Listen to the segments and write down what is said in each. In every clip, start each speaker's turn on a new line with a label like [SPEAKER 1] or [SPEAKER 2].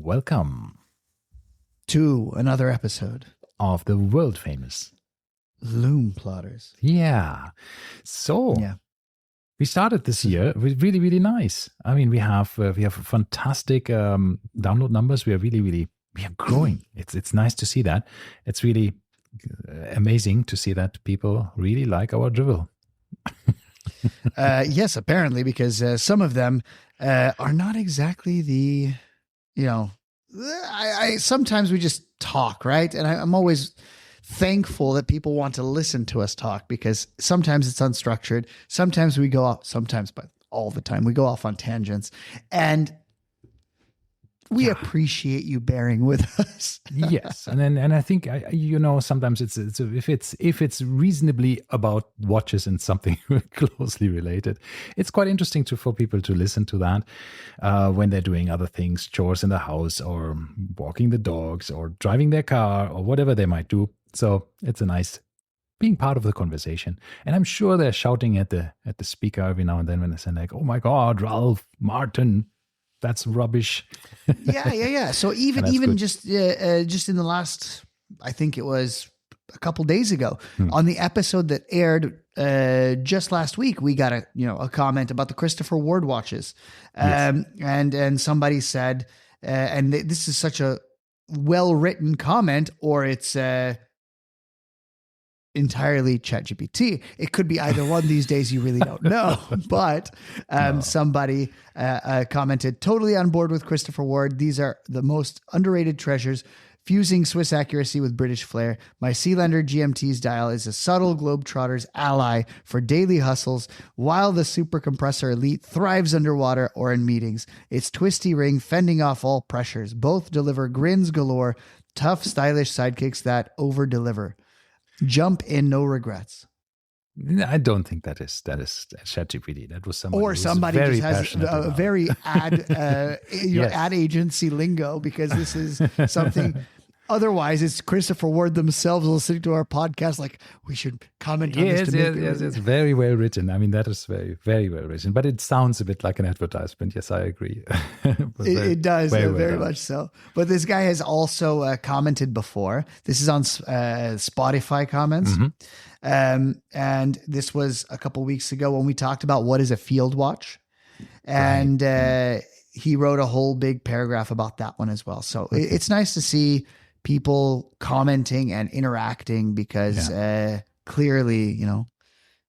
[SPEAKER 1] welcome
[SPEAKER 2] to another episode
[SPEAKER 1] of the world famous
[SPEAKER 2] Lume Plotters.
[SPEAKER 1] Yeah. So we started this year with really, really nice. I mean, we have fantastic download numbers. We are growing. It's nice to see that. It's really amazing to see that people really like our drivel.
[SPEAKER 2] Yes, apparently, because some of them are not exactly the, I sometimes we just talk, right? And I'm always thankful that people want to listen to us talk, because sometimes it's unstructured. Sometimes we go off, but all the time we go off on tangents, and we appreciate you bearing with us.
[SPEAKER 1] Yes, and I think sometimes it's if it's reasonably about watches and something closely related, it's quite interesting for people to listen to that when they're doing other things, chores in the house, or walking the dogs, or driving their car, or whatever they might do. So it's a nice being part of the conversation. And I'm sure they're shouting at the speaker every now and then when they say like, "Oh my God, Ralph Martin, that's rubbish."
[SPEAKER 2] Yeah. So even just in the last, I think it was a couple days ago, on the episode that aired just last week, we got a comment about the Christopher Ward watches, and somebody said, and this is such a well written comment, or it's entirely ChatGPT. It could be either one these days. You really don't know. But somebody commented, "Totally on board with Christopher Ward. These are the most underrated treasures, fusing Swiss accuracy with British flair. My Sealander GMT's dial is a subtle globetrotter's ally for daily hustles, while the Super Compressor Elite thrives underwater or in meetings. Its twisty ring fending off all pressures. Both deliver grins galore, tough, stylish sidekicks that over-deliver. Jump in, no regrets."
[SPEAKER 1] I don't think that is ChatGPT. That was somebody.
[SPEAKER 2] Or somebody
[SPEAKER 1] very
[SPEAKER 2] just has a very ad agency lingo, because this is something. Otherwise, it's Christopher Ward themselves listening to our podcast. Like, we should comment on this.
[SPEAKER 1] Yes, it's very well written. I mean, that is very, very well written. But it sounds a bit like an advertisement. Yes, I agree.
[SPEAKER 2] It does, very much so. But this guy has also commented before. This is on Spotify comments. And this was a couple weeks ago when we talked about what is a field watch. And he wrote a whole big paragraph about that one as well. So it's nice to see people commenting and interacting, because clearly,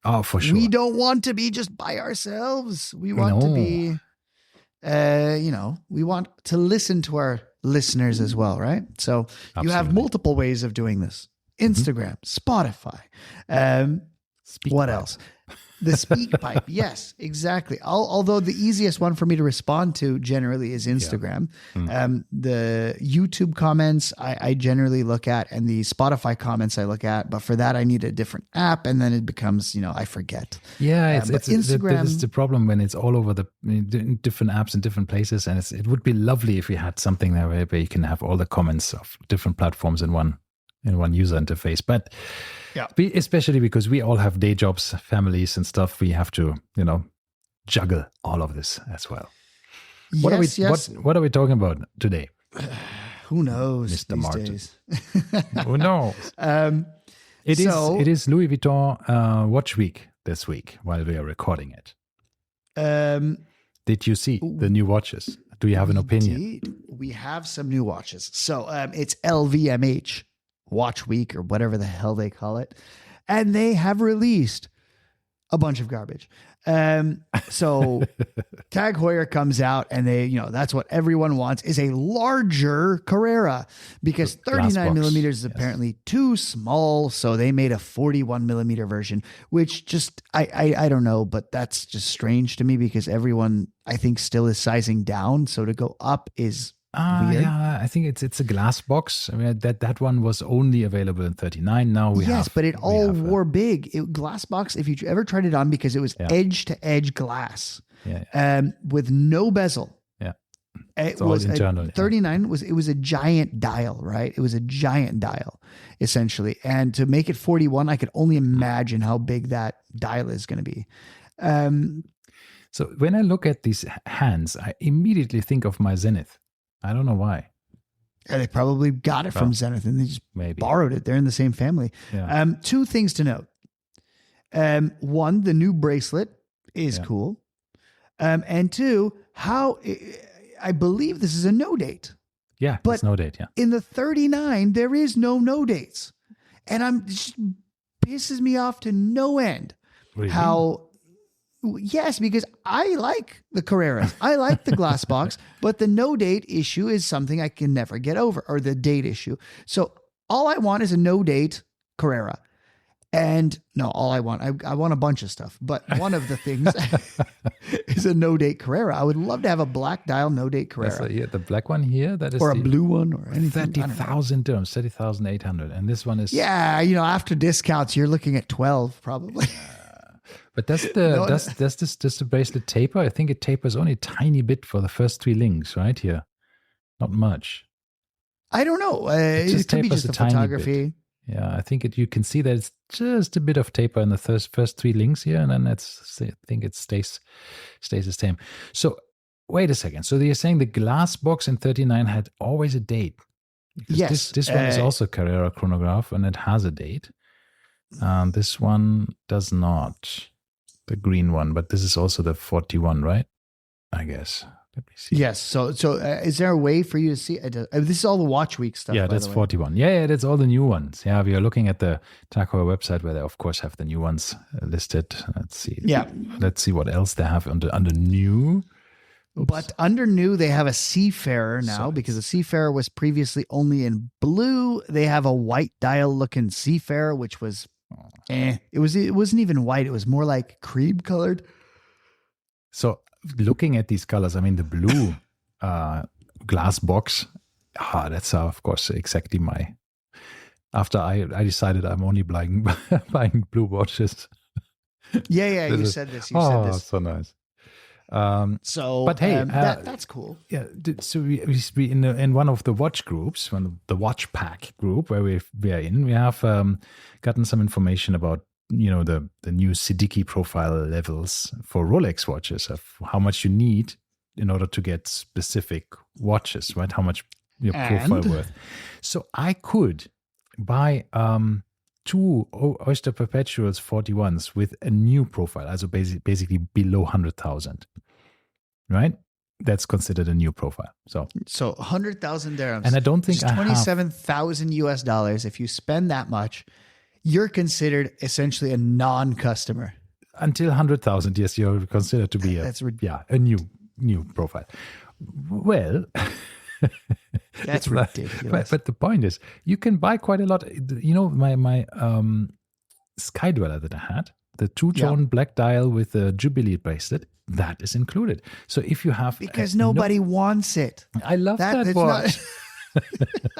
[SPEAKER 1] oh, for sure,
[SPEAKER 2] we don't want to be just by ourselves. We want to be, we want to listen to our listeners as well, right? So you have multiple ways of doing this: Instagram, Spotify, what else? The speak pipe. Yes, exactly. Although the easiest one for me to respond to generally is Instagram. The YouTube comments I generally look at, and the Spotify comments I look at. But for that, I need a different app, and then it becomes, I forget.
[SPEAKER 1] Yeah, it's
[SPEAKER 2] Instagram.
[SPEAKER 1] That is the problem when it's all over the different apps in different places. And it would be lovely if we had something there where you can have all the comments of different platforms in one user interface. But especially because we all have day jobs, families and stuff, we have to, juggle all of this as well. What are we talking about today?
[SPEAKER 2] Who knows,
[SPEAKER 1] Mr.
[SPEAKER 2] these
[SPEAKER 1] Martin.
[SPEAKER 2] days?
[SPEAKER 1] Who knows? It is Louis Vuitton Watch Week this week while we are recording it. Did you see the new watches? Do you have an opinion?
[SPEAKER 2] Indeed. We have some new watches. So it's LVMH Watch Week, or whatever the hell they call it. And they have released a bunch of garbage. So TAG Heuer comes out, and they, that's what everyone wants, is a larger Carrera, because 39 millimeters is apparently too small. So they made a 41 millimeter version, which just, I don't know, but that's just strange to me, because everyone, I think, still is sizing down. So to go up is weird.
[SPEAKER 1] Yeah, I think it's a glass box. I mean, that one was only available in 39. Now we have.
[SPEAKER 2] Yes, but it all wore big. Glass box, if you ever tried it on, because it was edge to edge glass, with no bezel.
[SPEAKER 1] Yeah,
[SPEAKER 2] it was internal. 39 was a giant dial, right? It was a giant dial, essentially. And to make it 41, I could only imagine how big that dial is going to be.
[SPEAKER 1] So when I look at these hands, I immediately think of my Zenith. I don't know why.
[SPEAKER 2] They probably got it from Zenith and they just borrowed it. They're in the same family.
[SPEAKER 1] Yeah.
[SPEAKER 2] Two things to note. One, the new bracelet is cool. And two, I believe this is a no date.
[SPEAKER 1] Yeah,
[SPEAKER 2] but
[SPEAKER 1] it's no date. Yeah.
[SPEAKER 2] In the 39, there is no dates. And just pisses me off to no end.
[SPEAKER 1] Really?
[SPEAKER 2] Yes, because I like the Carreras. I like the glass box, but the no date issue is something I can never get over, or the date issue. So all I want is a no date Carrera. And no, all I want a bunch of stuff, but one of the things is a no date Carrera. I would love to have a black dial no date Carrera.
[SPEAKER 1] The black one here, that is,
[SPEAKER 2] or a blue one, or anything.
[SPEAKER 1] 30,000 dirhams, 30,800, and this one is
[SPEAKER 2] after discounts, you're looking at 12 probably.
[SPEAKER 1] But does the bracelet taper? I think it tapers only a tiny bit for the first 3 links, right here. Not much.
[SPEAKER 2] I don't know. It could be just the photography.
[SPEAKER 1] Bit. Yeah, I think you can see that it's just a bit of taper in the first 3 links here, and then I think it stays the same. So wait a second. So you're saying the glass box in 39 had always a date? Because
[SPEAKER 2] yes.
[SPEAKER 1] This one is also Carrera chronograph, and it has a date. This one does not. The green one, but this is also the 41, right? I guess. Let me see.
[SPEAKER 2] Yes. So is there a way for you to see? This is all the Watch Week stuff.
[SPEAKER 1] Yeah, that's 41. Yeah, that's all the new ones. Yeah, we are looking at the TAG Heuer website where they, of course, have the new ones listed. Let's see.
[SPEAKER 2] Yeah.
[SPEAKER 1] Let's see what else they have under new.
[SPEAKER 2] Oops. But under new, they have a Seafarer now, because the Seafarer was previously only in blue. They have a white dial looking Seafarer, which was It wasn't even white. It was more like cream colored.
[SPEAKER 1] So looking at these colors, I mean, the blue glass box, that's of course exactly my. After I decided I'm only buying blue watches.
[SPEAKER 2] Yeah. You said this.
[SPEAKER 1] So nice.
[SPEAKER 2] But hey, that's cool.
[SPEAKER 1] Yeah. So we in one of the watch groups, the watch pack group where we are in, we have gotten some information about the new Siddiqui profile levels for Rolex watches, of how much you need in order to get specific watches, right? How much your profile worth. So I could buy 2 Oyster Perpetuals 41s with a new profile, also basically below 100,000, right? That's considered a new profile. So
[SPEAKER 2] 100,000 dirhams,
[SPEAKER 1] and I don't think
[SPEAKER 2] $27,000 US. If you spend that much, you're considered essentially a non-customer.
[SPEAKER 1] Until 100,000, yes, you're considered to be a new profile. Well.
[SPEAKER 2] That's ridiculous.
[SPEAKER 1] But the point is, you can buy quite a lot. My Sky Dweller that I had, the 2-tone black dial with the Jubilee bracelet, that is included. So if you have...
[SPEAKER 2] Because nobody wants it.
[SPEAKER 1] I love that watch.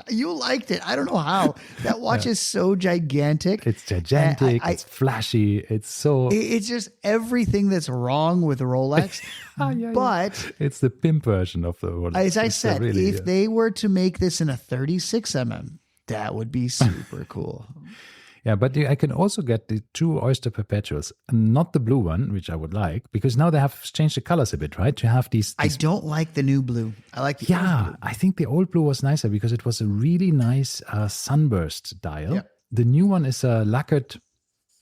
[SPEAKER 2] You liked it. I don't know how. That watch is so gigantic.
[SPEAKER 1] It's gigantic. It's flashy. It's so...
[SPEAKER 2] It's just everything that's wrong with the Rolex. But...
[SPEAKER 1] It's the pimp version of the Rolex.
[SPEAKER 2] As I said, if they were to make this in a 36mm, that would be super cool.
[SPEAKER 1] Yeah, but I can also get the 2 Oyster Perpetuals, and not the blue one, which I would like, because now they have changed the colors a bit, right? You have these...
[SPEAKER 2] I don't like the new blue. I like the old blue.
[SPEAKER 1] I think the old blue was nicer because it was a really nice sunburst dial. Yeah. The new one is a lacquered,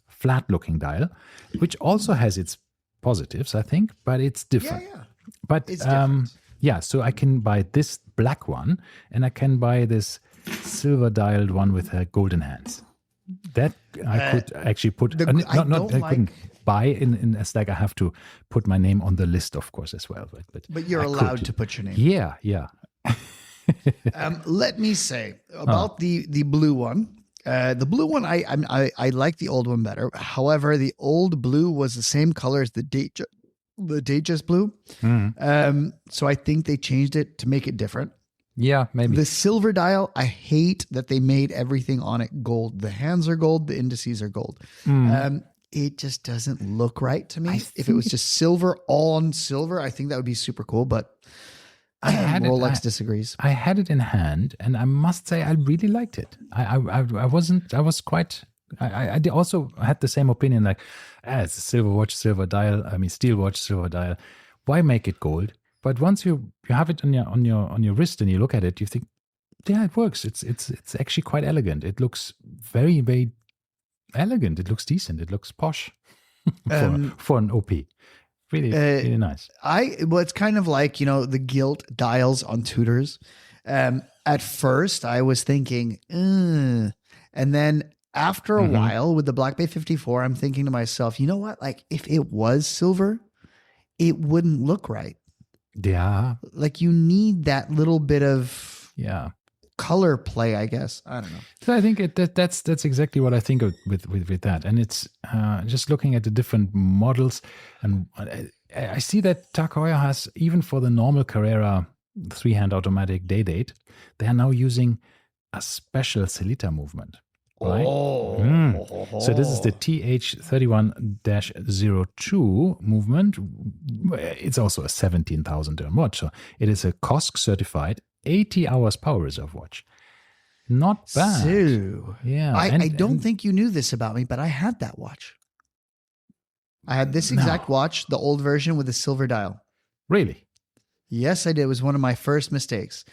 [SPEAKER 1] flat-looking dial, which also has its positives, I think, but it's different. Yeah. But it's different. So I can buy this black one, and I can buy this silver-dialed one with golden hands. That I could actually put. I couldn't buy in as like I have to put my name on the list, of course, as well.
[SPEAKER 2] But you're allowed to put your name.
[SPEAKER 1] Yeah.
[SPEAKER 2] Let me say about the blue one. The blue one, I like the old one better. However, the old blue was the same color as the Datejust blue. So I think they changed it to make it different.
[SPEAKER 1] Yeah, maybe.
[SPEAKER 2] The silver dial, I hate that they made everything on it gold. The hands are gold, the indices are gold. It just doesn't look right to me. If it was just silver on silver, I think that would be super cool, but Rolex disagrees.
[SPEAKER 1] I had it in hand, and I must say I really liked it. I also had the same opinion, like, it's a silver watch, silver dial. I mean, steel watch, silver dial. Why make it gold? But once you have it on your wrist and you look at it, you think, yeah, it works. It's actually quite elegant. It looks very, very elegant. It looks decent. It looks posh for an OP. Really, really nice.
[SPEAKER 2] Well, it's kind of like, the gilt dials on Tudors. At first, I was thinking, and then after a while with the Black Bay 54, I'm thinking to myself, you know what? Like, if it was silver, it wouldn't look right.
[SPEAKER 1] Yeah.
[SPEAKER 2] Like, you need that little bit of color play, I guess. I don't know.
[SPEAKER 1] So I think that's exactly what I think of with that. And it's just looking at the different models. And I see that TAG Heuer has, even for the normal Carrera 3-hand automatic day date, they are now using a special Celita movement. Right? So this is the TH31-02 movement. It's also a 17,000 dirham watch. So it is a COSC certified 80 hours power reserve watch. Not bad.
[SPEAKER 2] So,
[SPEAKER 1] yeah.
[SPEAKER 2] I don't think you knew this about me, but I had that watch. I had this exact watch, the old version with the silver dial.
[SPEAKER 1] Really?
[SPEAKER 2] Yes, I did. It was one of my first mistakes.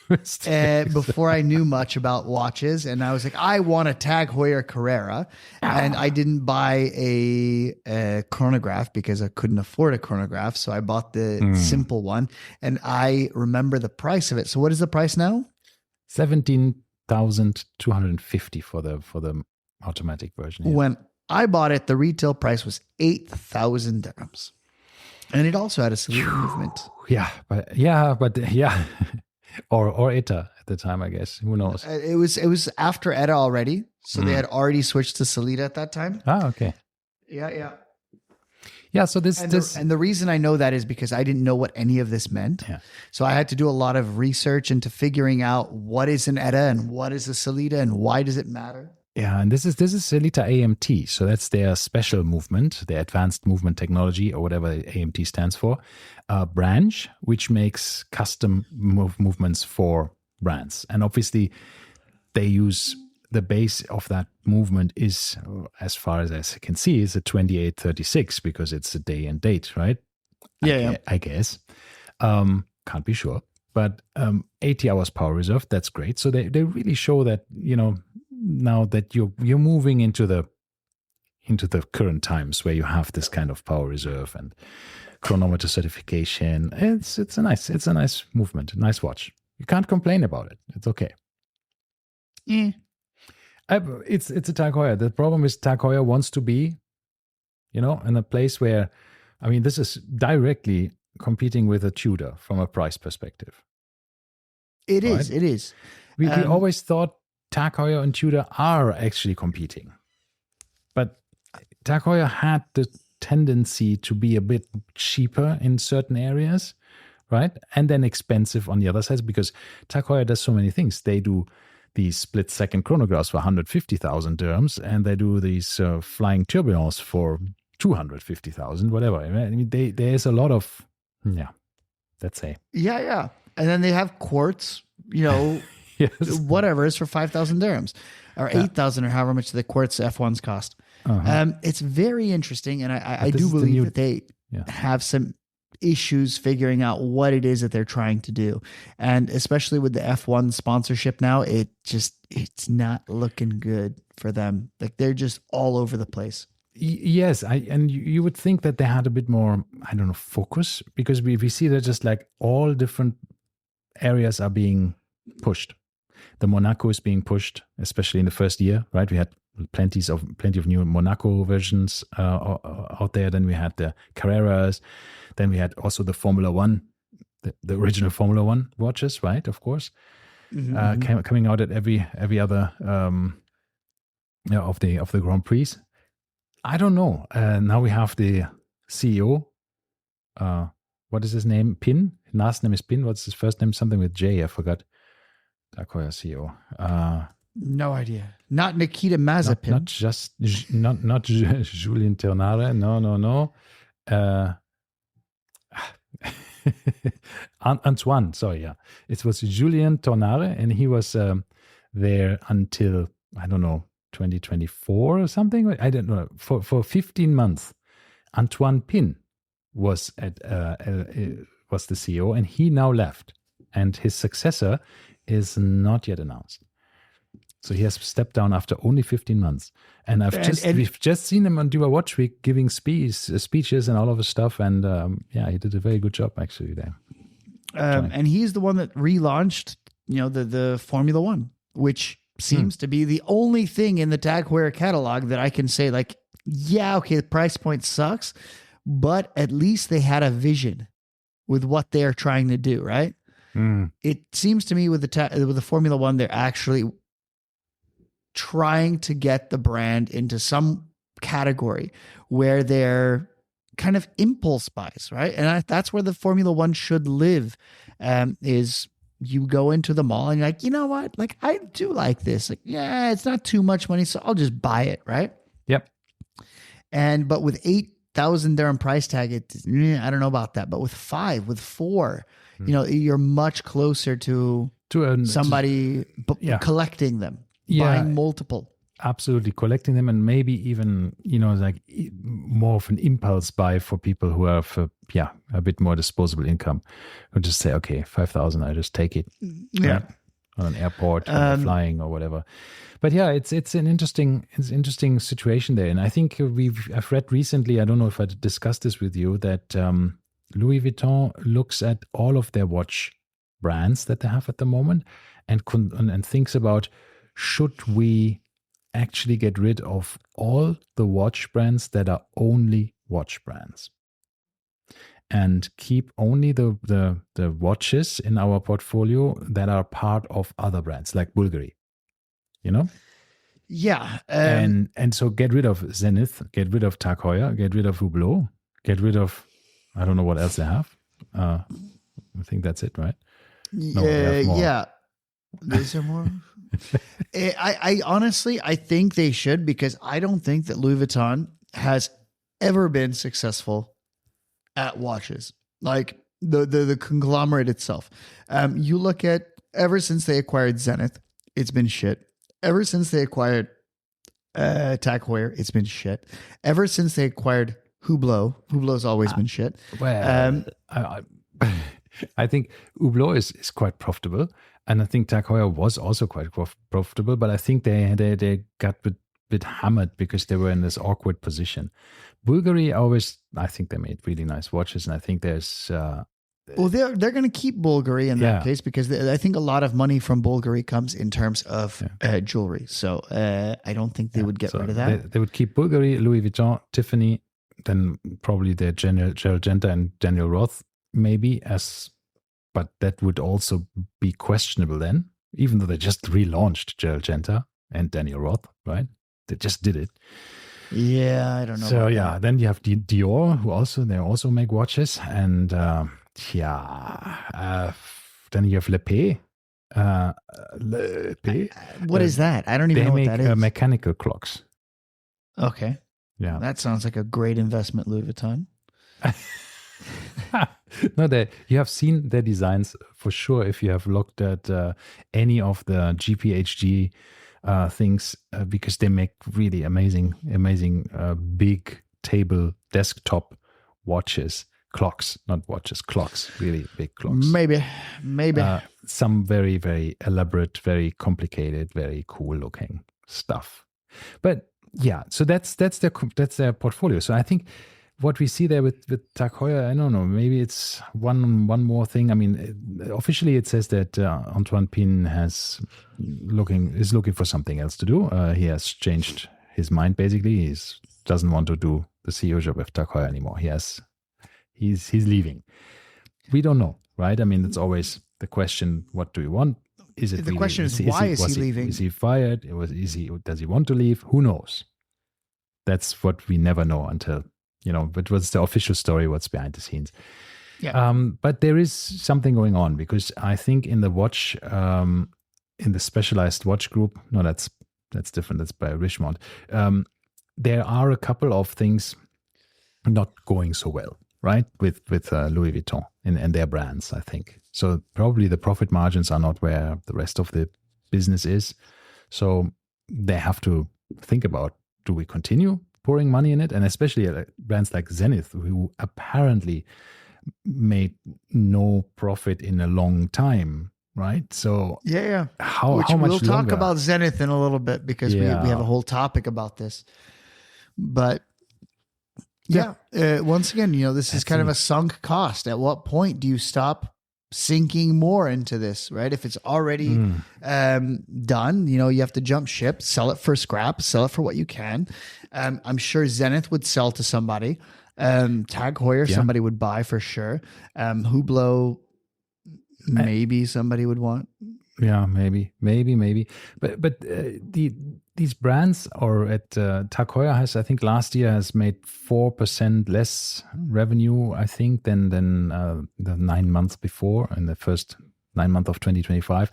[SPEAKER 2] Before I knew much about watches, and I was like, I want a TAG Heuer Carrera, and I didn't buy a chronograph because I couldn't afford a chronograph, so I bought the simple one, and I remember the price of it. So what is the price now?
[SPEAKER 1] 17,250 for the automatic version. Yeah.
[SPEAKER 2] When I bought it, the retail price was 8,000 dirhams, and it also had a Celita movement.
[SPEAKER 1] But or ETA at the time, I guess. Who knows?
[SPEAKER 2] It was after ETA already, so they had already switched to Celita at that time.
[SPEAKER 1] Okay.
[SPEAKER 2] Yeah.
[SPEAKER 1] So
[SPEAKER 2] and the reason I know that is because I didn't know what any of this meant.
[SPEAKER 1] Yeah.
[SPEAKER 2] So I had to do a lot of research into figuring out what is an ETA and what is a Celita and why does it matter.
[SPEAKER 1] Yeah, and this is Celita AMT, so that's their special movement, their advanced movement technology, or whatever AMT stands for, branch, which makes custom movements for brands. And obviously, they use the base of that movement is, as far as I can see, is a 2836 because it's a day and date, right? I guess. Can't be sure. But 80 hours power reserve, that's great. So they really show that, now that you're moving into the current times where you have this kind of power reserve and chronometer certification, it's a nice movement, a nice watch. You can't complain about it. It's okay.
[SPEAKER 2] Yeah.
[SPEAKER 1] It's a TAG Heuer. The problem is TAG Heuer wants to be, in a place where, this is directly competing with a Tudor from a price perspective.
[SPEAKER 2] It is.
[SPEAKER 1] We always thought TAG Heuer and Tudor are actually competing. But TAG Heuer had the tendency to be a bit cheaper in certain areas, right? And then expensive on the other side, because TAG Heuer does so many things. They do these split-second chronographs for 150,000 dirhams, and they do these flying tourbillons for 250,000, whatever. There's a lot of, let's say.
[SPEAKER 2] Yeah. And then they have quartz,
[SPEAKER 1] Yes.
[SPEAKER 2] whatever is for 5,000 dirhams or 8,000 or however much the quartz F1s cost. It's very interesting. And I do believe that they have some issues figuring out what it is that they're trying to do. And especially with the F1 sponsorship now, it's not looking good for them. Like they're just all over the place.
[SPEAKER 1] Yes, and you would think that they had a bit more, focus, because we see that just like all different areas are being pushed. The Monaco is being pushed, especially in the first year, right? We had plenty of new Monaco versions out there. Then we had the Carreras. Then we had also the Formula One, the original Formula One watches, right? Of course, coming out at every other of the Grand Prix. I don't know. Now we have the CEO. What is his name? Pin. Last name is Pin. What's his first name? Something with J. I forgot. TAG Heuer CEO.
[SPEAKER 2] No idea. Not Nikita Mazepin.
[SPEAKER 1] Not Julien Tornare. No. Antoine. Sorry, yeah. It was Julien Tornare, and he was there until 2024 or something. I don't know. For 15 months, Antoine Pin was was the CEO, and he now left, and his successor is not yet announced. So he has stepped down after only 15 months. And we've just seen him on Dubai Watch Week giving speeches and all of his stuff. And he did a very good job actually there.
[SPEAKER 2] And he's the one that relaunched, the Formula One, which seems to be the only thing in the TAG Heuer catalog that I can say like, the price point sucks, but at least they had a vision with what they're trying to do, right? It seems to me with the Formula One, they're actually trying to get the brand into some category where they're kind of impulse buys, right? And that's where the Formula One should live, is you go into the mall and you're like, you know what? Like, I do like this. Like, yeah, it's not too much money, so I'll just buy it, right?
[SPEAKER 1] Yep.
[SPEAKER 2] But with 8,000 dirham price tag, I don't know about that. But with 4, you're much closer to somebody collecting them, buying multiple.
[SPEAKER 1] Absolutely, collecting them, and maybe even like more of an impulse buy for people who have a bit more disposable income, who just say, okay, 5,000, I just take it.
[SPEAKER 2] Yeah,
[SPEAKER 1] on an airport, flying or whatever. But it's an interesting situation there, and I think I've read recently. I don't know if I discussed this with you, that Louis Vuitton looks at all of their watch brands that they have at the moment and thinks about, should we actually get rid of all the watch brands that are only watch brands and keep only the watches in our portfolio that are part of other brands like Bulgari,
[SPEAKER 2] Yeah.
[SPEAKER 1] And so get rid of Zenith, get rid of TAG Heuer, get rid of Hublot, get rid of, I don't know what else they have. I think that's it, right?
[SPEAKER 2] No, yeah. Is there more? I honestly, I think they should, because I don't think that Louis Vuitton has ever been successful at watches, like the conglomerate itself. You look at, ever since they acquired Zenith, it's been shit. Ever since they acquired TAG Heuer, it's been shit. Ever since they acquired Hublot's always been shit.
[SPEAKER 1] Well, I think Hublot is quite profitable. And I think TAG Heuer was also quite profitable, but I think they got a bit hammered because they were in this awkward position. Bulgari I think they made really nice watches, and I think there's...
[SPEAKER 2] they're going to keep Bulgari in that case, because I think a lot of money from Bulgari comes in terms of jewelry. So I don't think they would get rid of that.
[SPEAKER 1] They would keep Bulgari, Louis Vuitton, Tiffany, then probably their Gerald Genta and Daniel Roth, maybe but that would also be questionable then, even though they just relaunched Gerald Genta and Daniel Roth, right? They just did it.
[SPEAKER 2] Yeah, I don't know.
[SPEAKER 1] So then you have Dior, who they also make watches, and then you have Lepay.
[SPEAKER 2] What is that? I don't even know what that is.
[SPEAKER 1] They make mechanical clocks.
[SPEAKER 2] Okay.
[SPEAKER 1] Yeah,
[SPEAKER 2] that sounds like a great investment, Louis Vuitton.
[SPEAKER 1] No, you have seen their designs for sure if you have looked at any of the GPHG things, because they make really amazing big table desktop watches, clocks, not watches, clocks, really big clocks.
[SPEAKER 2] Maybe.
[SPEAKER 1] Some very, very elaborate, very complicated, very cool looking stuff. But so that's their portfolio. So I think what we see there with TAG Heuer, I don't know, maybe it's one more thing. I mean, officially it says that Antoine Pin is looking for something else to do. He has changed his mind, basically. He doesn't want to do the CEO job of TAG Heuer anymore. He's leaving. We don't know, right? I mean, it's always the question, what do you want? Is it
[SPEAKER 2] the really, question is why is he leaving?
[SPEAKER 1] Is he fired? Does he want to leave? Who knows? That's what we never know until, but what's the official story, what's behind the scenes.
[SPEAKER 2] Yeah.
[SPEAKER 1] But there is something going on, because I think in the watch, in the specialized watch group, no, that's different. That's by Richemont. There are a couple of things not going so well, right? With Louis Vuitton and their brands, I think. So probably the profit margins are not where the rest of the business is. So they have to think about, do we continue pouring money in it, and especially brands like Zenith, who apparently made no profit in a long time, right? So how much
[SPEAKER 2] we'll talk
[SPEAKER 1] longer?
[SPEAKER 2] about Zenith in a little bit, because we have a whole topic about this. But once again, this is kind of a sunk cost. At what point do you stop sinking more into this, right? If it's already done, you have to jump ship, sell it for scrap, sell it for what you can. I'm sure Zenith would sell to somebody. TAG Heuer, somebody would buy for sure. Hublot, maybe somebody would want.
[SPEAKER 1] Yeah, maybe. But these brands, or at TAG Heuer has, I think last year has made 4% less revenue, I think, than the 9 months before, in the first 9 months of 2025.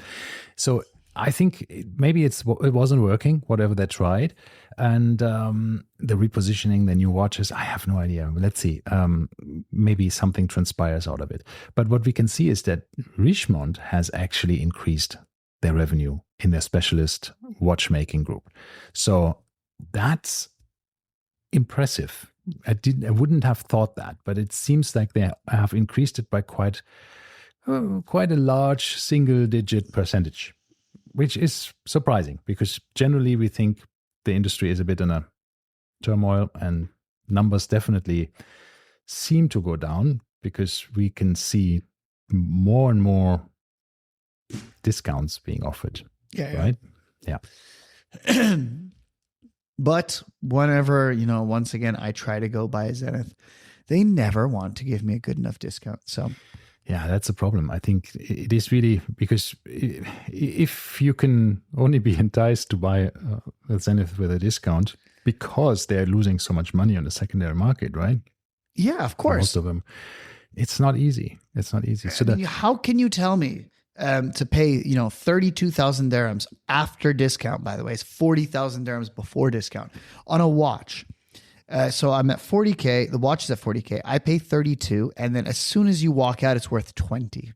[SPEAKER 1] So I think maybe it wasn't working, whatever they tried. And the repositioning, the new watches, I have no idea. Let's see. Maybe something transpires out of it. But what we can see is that Richemont has actually increased their revenue in their specialist watchmaking group. So that's impressive. I wouldn't have thought that, but it seems like they have increased it by quite a large single-digit percentage, which is surprising, because generally we think the industry is a bit in a turmoil, and numbers definitely seem to go down because we can see more and more discounts being offered. Right? Yeah.
[SPEAKER 2] But whenever, once again, I try to go buy a Zenith, they never want to give me a good enough discount. So
[SPEAKER 1] yeah, that's a problem. I think it is really, because if you can only be enticed to buy a Zenith with a discount because they're losing so much money on the secondary market, right?
[SPEAKER 2] Yeah, of course.
[SPEAKER 1] Most of them. It's not easy. So
[SPEAKER 2] how can you tell me to pay, 32,000 dirhams after discount, by the way, it's 40,000 dirhams before discount on a watch. So I'm at 40K. The watch is at 40K. I pay 32. And then as soon as you walk out, it's worth 20.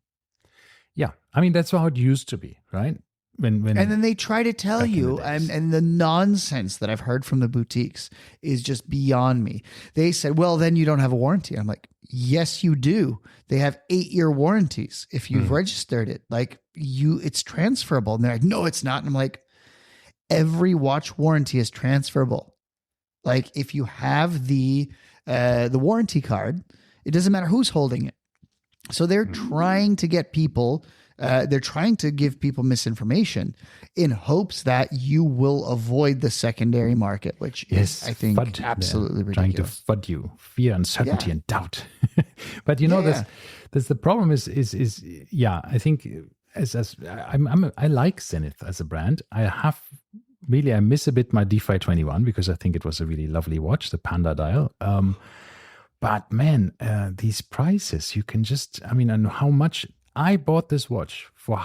[SPEAKER 1] Yeah. I mean, that's how it used to be, right? And
[SPEAKER 2] then they try to tell you, and the nonsense that I've heard from the boutiques is just beyond me. They said, well, then you don't have a warranty. I'm like, yes, you do. They have 8-year warranties. If you've registered it, it's transferable. And they're like, no, it's not. And I'm like, every watch warranty is transferable. Like, if you have the warranty card, it doesn't matter who's holding it. So they're trying to get people, they're trying to give people misinformation in hopes that you will avoid the secondary market, which is, I think, absolutely ridiculous.
[SPEAKER 1] Trying to FUD you, fear, uncertainty, and doubt. But there's the problem is I think I like Zenith as a brand. I miss a bit my DeFi 21 because I think it was a really lovely watch, the Panda dial. But man, these prices, you can and how much I bought this watch for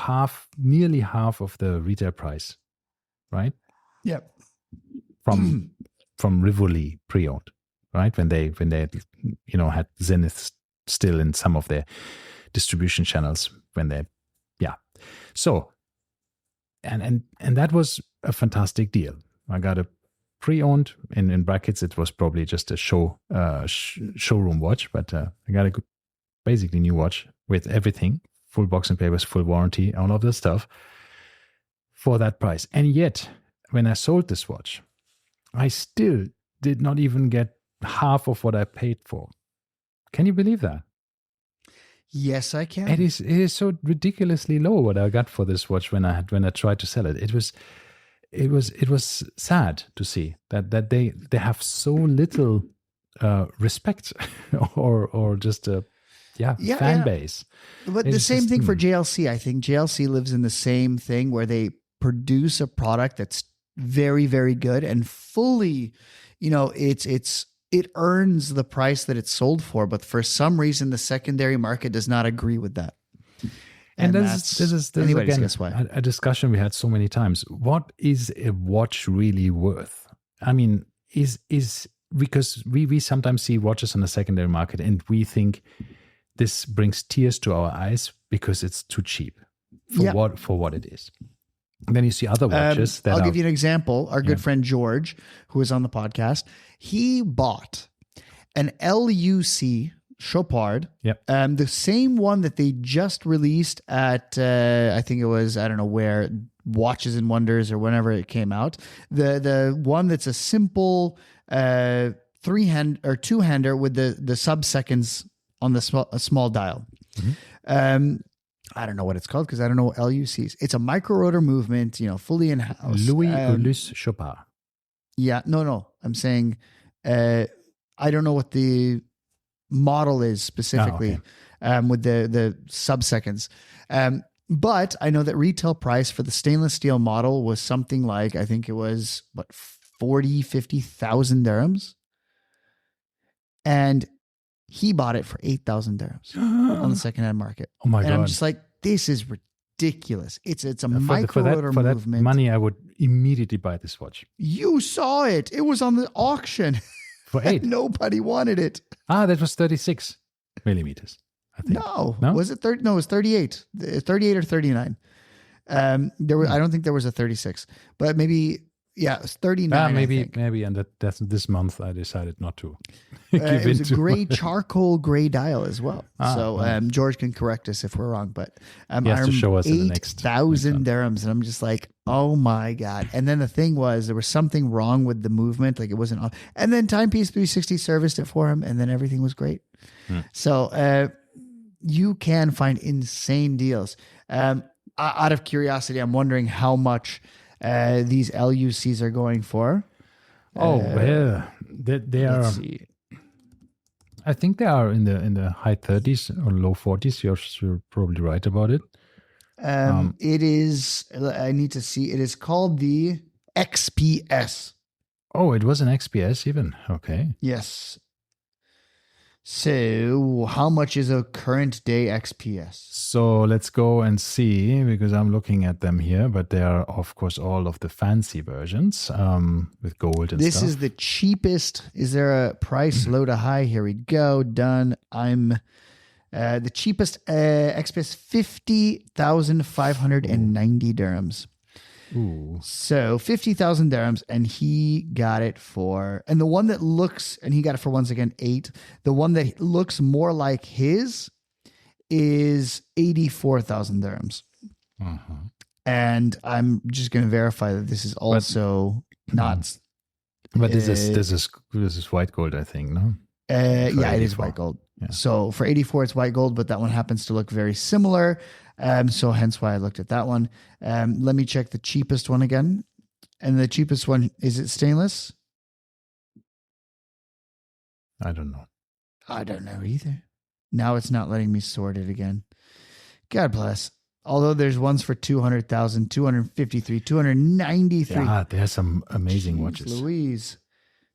[SPEAKER 1] nearly half of the retail price, right?
[SPEAKER 2] Yeah.
[SPEAKER 1] From Rivoli pre-owned, right? When they had Zenith still in some of their distribution channels So, and that was a fantastic deal. I got a pre-owned, in brackets, it was probably just a showroom watch, but I got a good, basically new watch with everything, full box and papers, full warranty, all of this stuff for that price. And yet, when I sold this watch, I still did not even get half of what I paid for. Can you believe that?
[SPEAKER 2] Yes, I can.
[SPEAKER 1] It is so ridiculously low what I got for this watch when I tried to sell it. It was sad to see that they have so little respect or just a fan base.
[SPEAKER 2] But the same thing for JLC. I think JLC lives in the same thing where they produce a product that's very, very good and fully, it earns the price that it's sold for, but for some reason the secondary market does not agree with that.
[SPEAKER 1] And this is again
[SPEAKER 2] guess why.
[SPEAKER 1] A discussion we had so many times. What is a watch really worth? I mean, is because we sometimes see watches on the secondary market and we think this brings tears to our eyes because it's too cheap for what it is. Then you see other watches that
[SPEAKER 2] I'll
[SPEAKER 1] are,
[SPEAKER 2] give you an example. Our good friend George, who was on the podcast, he bought an LUC Chopard, the same one that they just released at, I think it was, I don't know where, Watches and Wonders or whenever it came out. The one that's a simple three-hand or two-hander with the sub-seconds on the small dial. I don't know what it's called because I don't know what LUCs. It's a micro rotor movement, fully in-house.
[SPEAKER 1] Louis Chopard.
[SPEAKER 2] Yeah, no. I'm saying I don't know what the model is specifically with the sub-seconds. But I know that retail price for the stainless steel model was something like, I think it was, 50,000 dirhams. And he bought it for 8,000 dirhams on the secondhand market.
[SPEAKER 1] Oh my God.
[SPEAKER 2] And I'm just like, this is ridiculous. It's a micro rotor
[SPEAKER 1] for
[SPEAKER 2] movement.
[SPEAKER 1] that money, I would immediately buy this watch.
[SPEAKER 2] You saw it. It was on the auction.
[SPEAKER 1] For 8.
[SPEAKER 2] Nobody wanted it.
[SPEAKER 1] That was 36 millimeters, I think.
[SPEAKER 2] No? Was it 30? No, it was 38. 38 or 39. I don't think there was a 36, but maybe, it was 39.
[SPEAKER 1] Maybe. And that's this month I decided not to.
[SPEAKER 2] It was a gray, charcoal gray dial as well. George can correct us if we're wrong, but
[SPEAKER 1] he has to show us in the next
[SPEAKER 2] 8,000 dirhams. And I'm just like, oh my God. And then the thing was, there was something wrong with the movement. Like it wasn't on. And then Timepiece 360 serviced it for him, and then everything was great. So you can find insane deals. Out of curiosity, I'm wondering how much these LUCs are going for.
[SPEAKER 1] They are.
[SPEAKER 2] See.
[SPEAKER 1] I think they are in the high 30s or low 40s. You're probably right about it.
[SPEAKER 2] It is. I need to see. It is called the XPS.
[SPEAKER 1] Oh, it was an XPS even. Okay.
[SPEAKER 2] Yes. So, how much is a current day XPS?
[SPEAKER 1] So let's go and see, because I'm looking at them here, but they are, of course, all of the fancy versions with gold and
[SPEAKER 2] this
[SPEAKER 1] stuff.
[SPEAKER 2] This is the cheapest. Is there a price low to high? Here we go. Done. I'm the cheapest XPS, 50,590 dirhams.
[SPEAKER 1] Ooh.
[SPEAKER 2] So 50,000 dirhams, and he got it for, and the one that looks, and he got it for once again 8. The one that looks more like his is 84,000 dirhams. And I'm just going to verify that this is also not.
[SPEAKER 1] But this is white gold, I think, no?
[SPEAKER 2] Yeah, it is white gold. Yeah. So for 84, it's white gold, but that one happens to look very similar. So hence why I looked at that one. Let me check the cheapest one again. And the cheapest one, is it stainless?
[SPEAKER 1] I don't know.
[SPEAKER 2] I don't know either. Now it's not letting me sort it again. God bless. Although there's ones for 200,000, 253, 293.
[SPEAKER 1] Yeah, there's some amazing watches.
[SPEAKER 2] Louise.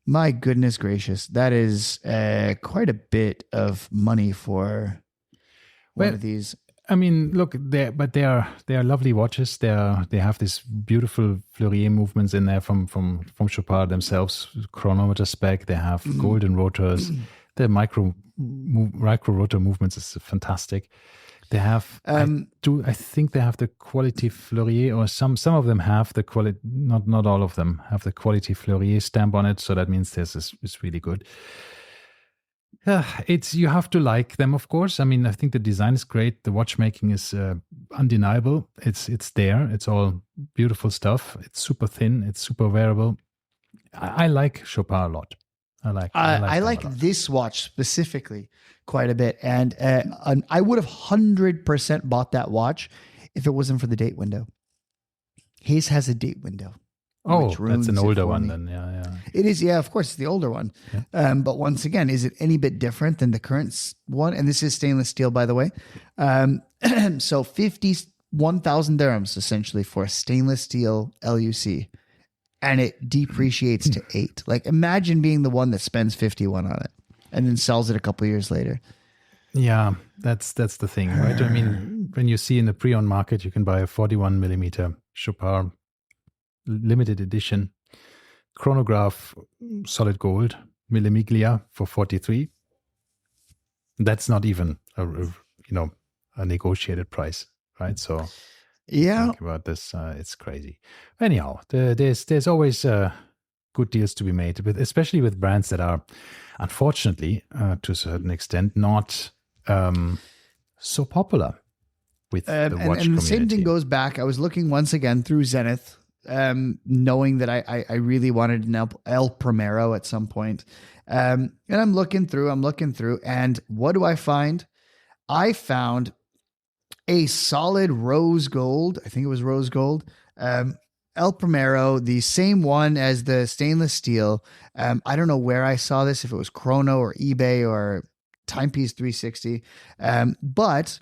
[SPEAKER 2] My goodness gracious. That is quite a bit of money for one of these.
[SPEAKER 1] I mean, look, they are lovely watches. They have this beautiful Fleurier movements in there from Chopard themselves. Chronometer spec. They have golden rotors. The micro rotor movements is fantastic. They have. I think they have the quality Fleurier, or some of them have the quality. Not all of them have the quality Fleurier stamp on it. So that means this is really good. You have to like them, of course. I mean, I think the design is great. The watchmaking is undeniable. It's there. It's all beautiful stuff. It's super thin. It's super wearable. I like Chopard a lot. I like
[SPEAKER 2] this watch specifically quite a bit. And I would have 100% bought that watch if it wasn't for the date window. His has a date window.
[SPEAKER 1] Oh, that's an older one then. Yeah.
[SPEAKER 2] It is. Yeah, of course, it's the older one. Yeah. But once again, is it any bit different than the current one? And this is stainless steel, by the way. So 51,000 dirhams essentially for a stainless steel LUC. And it depreciates to 8. Like, imagine being the one that spends 51 on it and then sells it a couple of years later.
[SPEAKER 1] Yeah, that's the thing, right? I mean, when you see in the pre-owned market, you can buy a 41 millimeter Chopard limited edition chronograph, solid gold, millimiglia for 43. That's not even a negotiated price, right? So
[SPEAKER 2] Yeah.
[SPEAKER 1] Think about this. It's crazy. Anyhow, there's always good deals to be made, especially with brands that are, unfortunately, to a certain extent, not so popular with the watch
[SPEAKER 2] and
[SPEAKER 1] community.
[SPEAKER 2] the same thing goes back. I was looking once again through Zenith, knowing that I really wanted an El Primero at some point. And I'm looking through, and what do I find? I found a solid rose gold. I think it was rose gold. El Primero, the same one as the stainless steel. I don't know where I saw this, if it was Chrono or eBay or Timepiece 360. But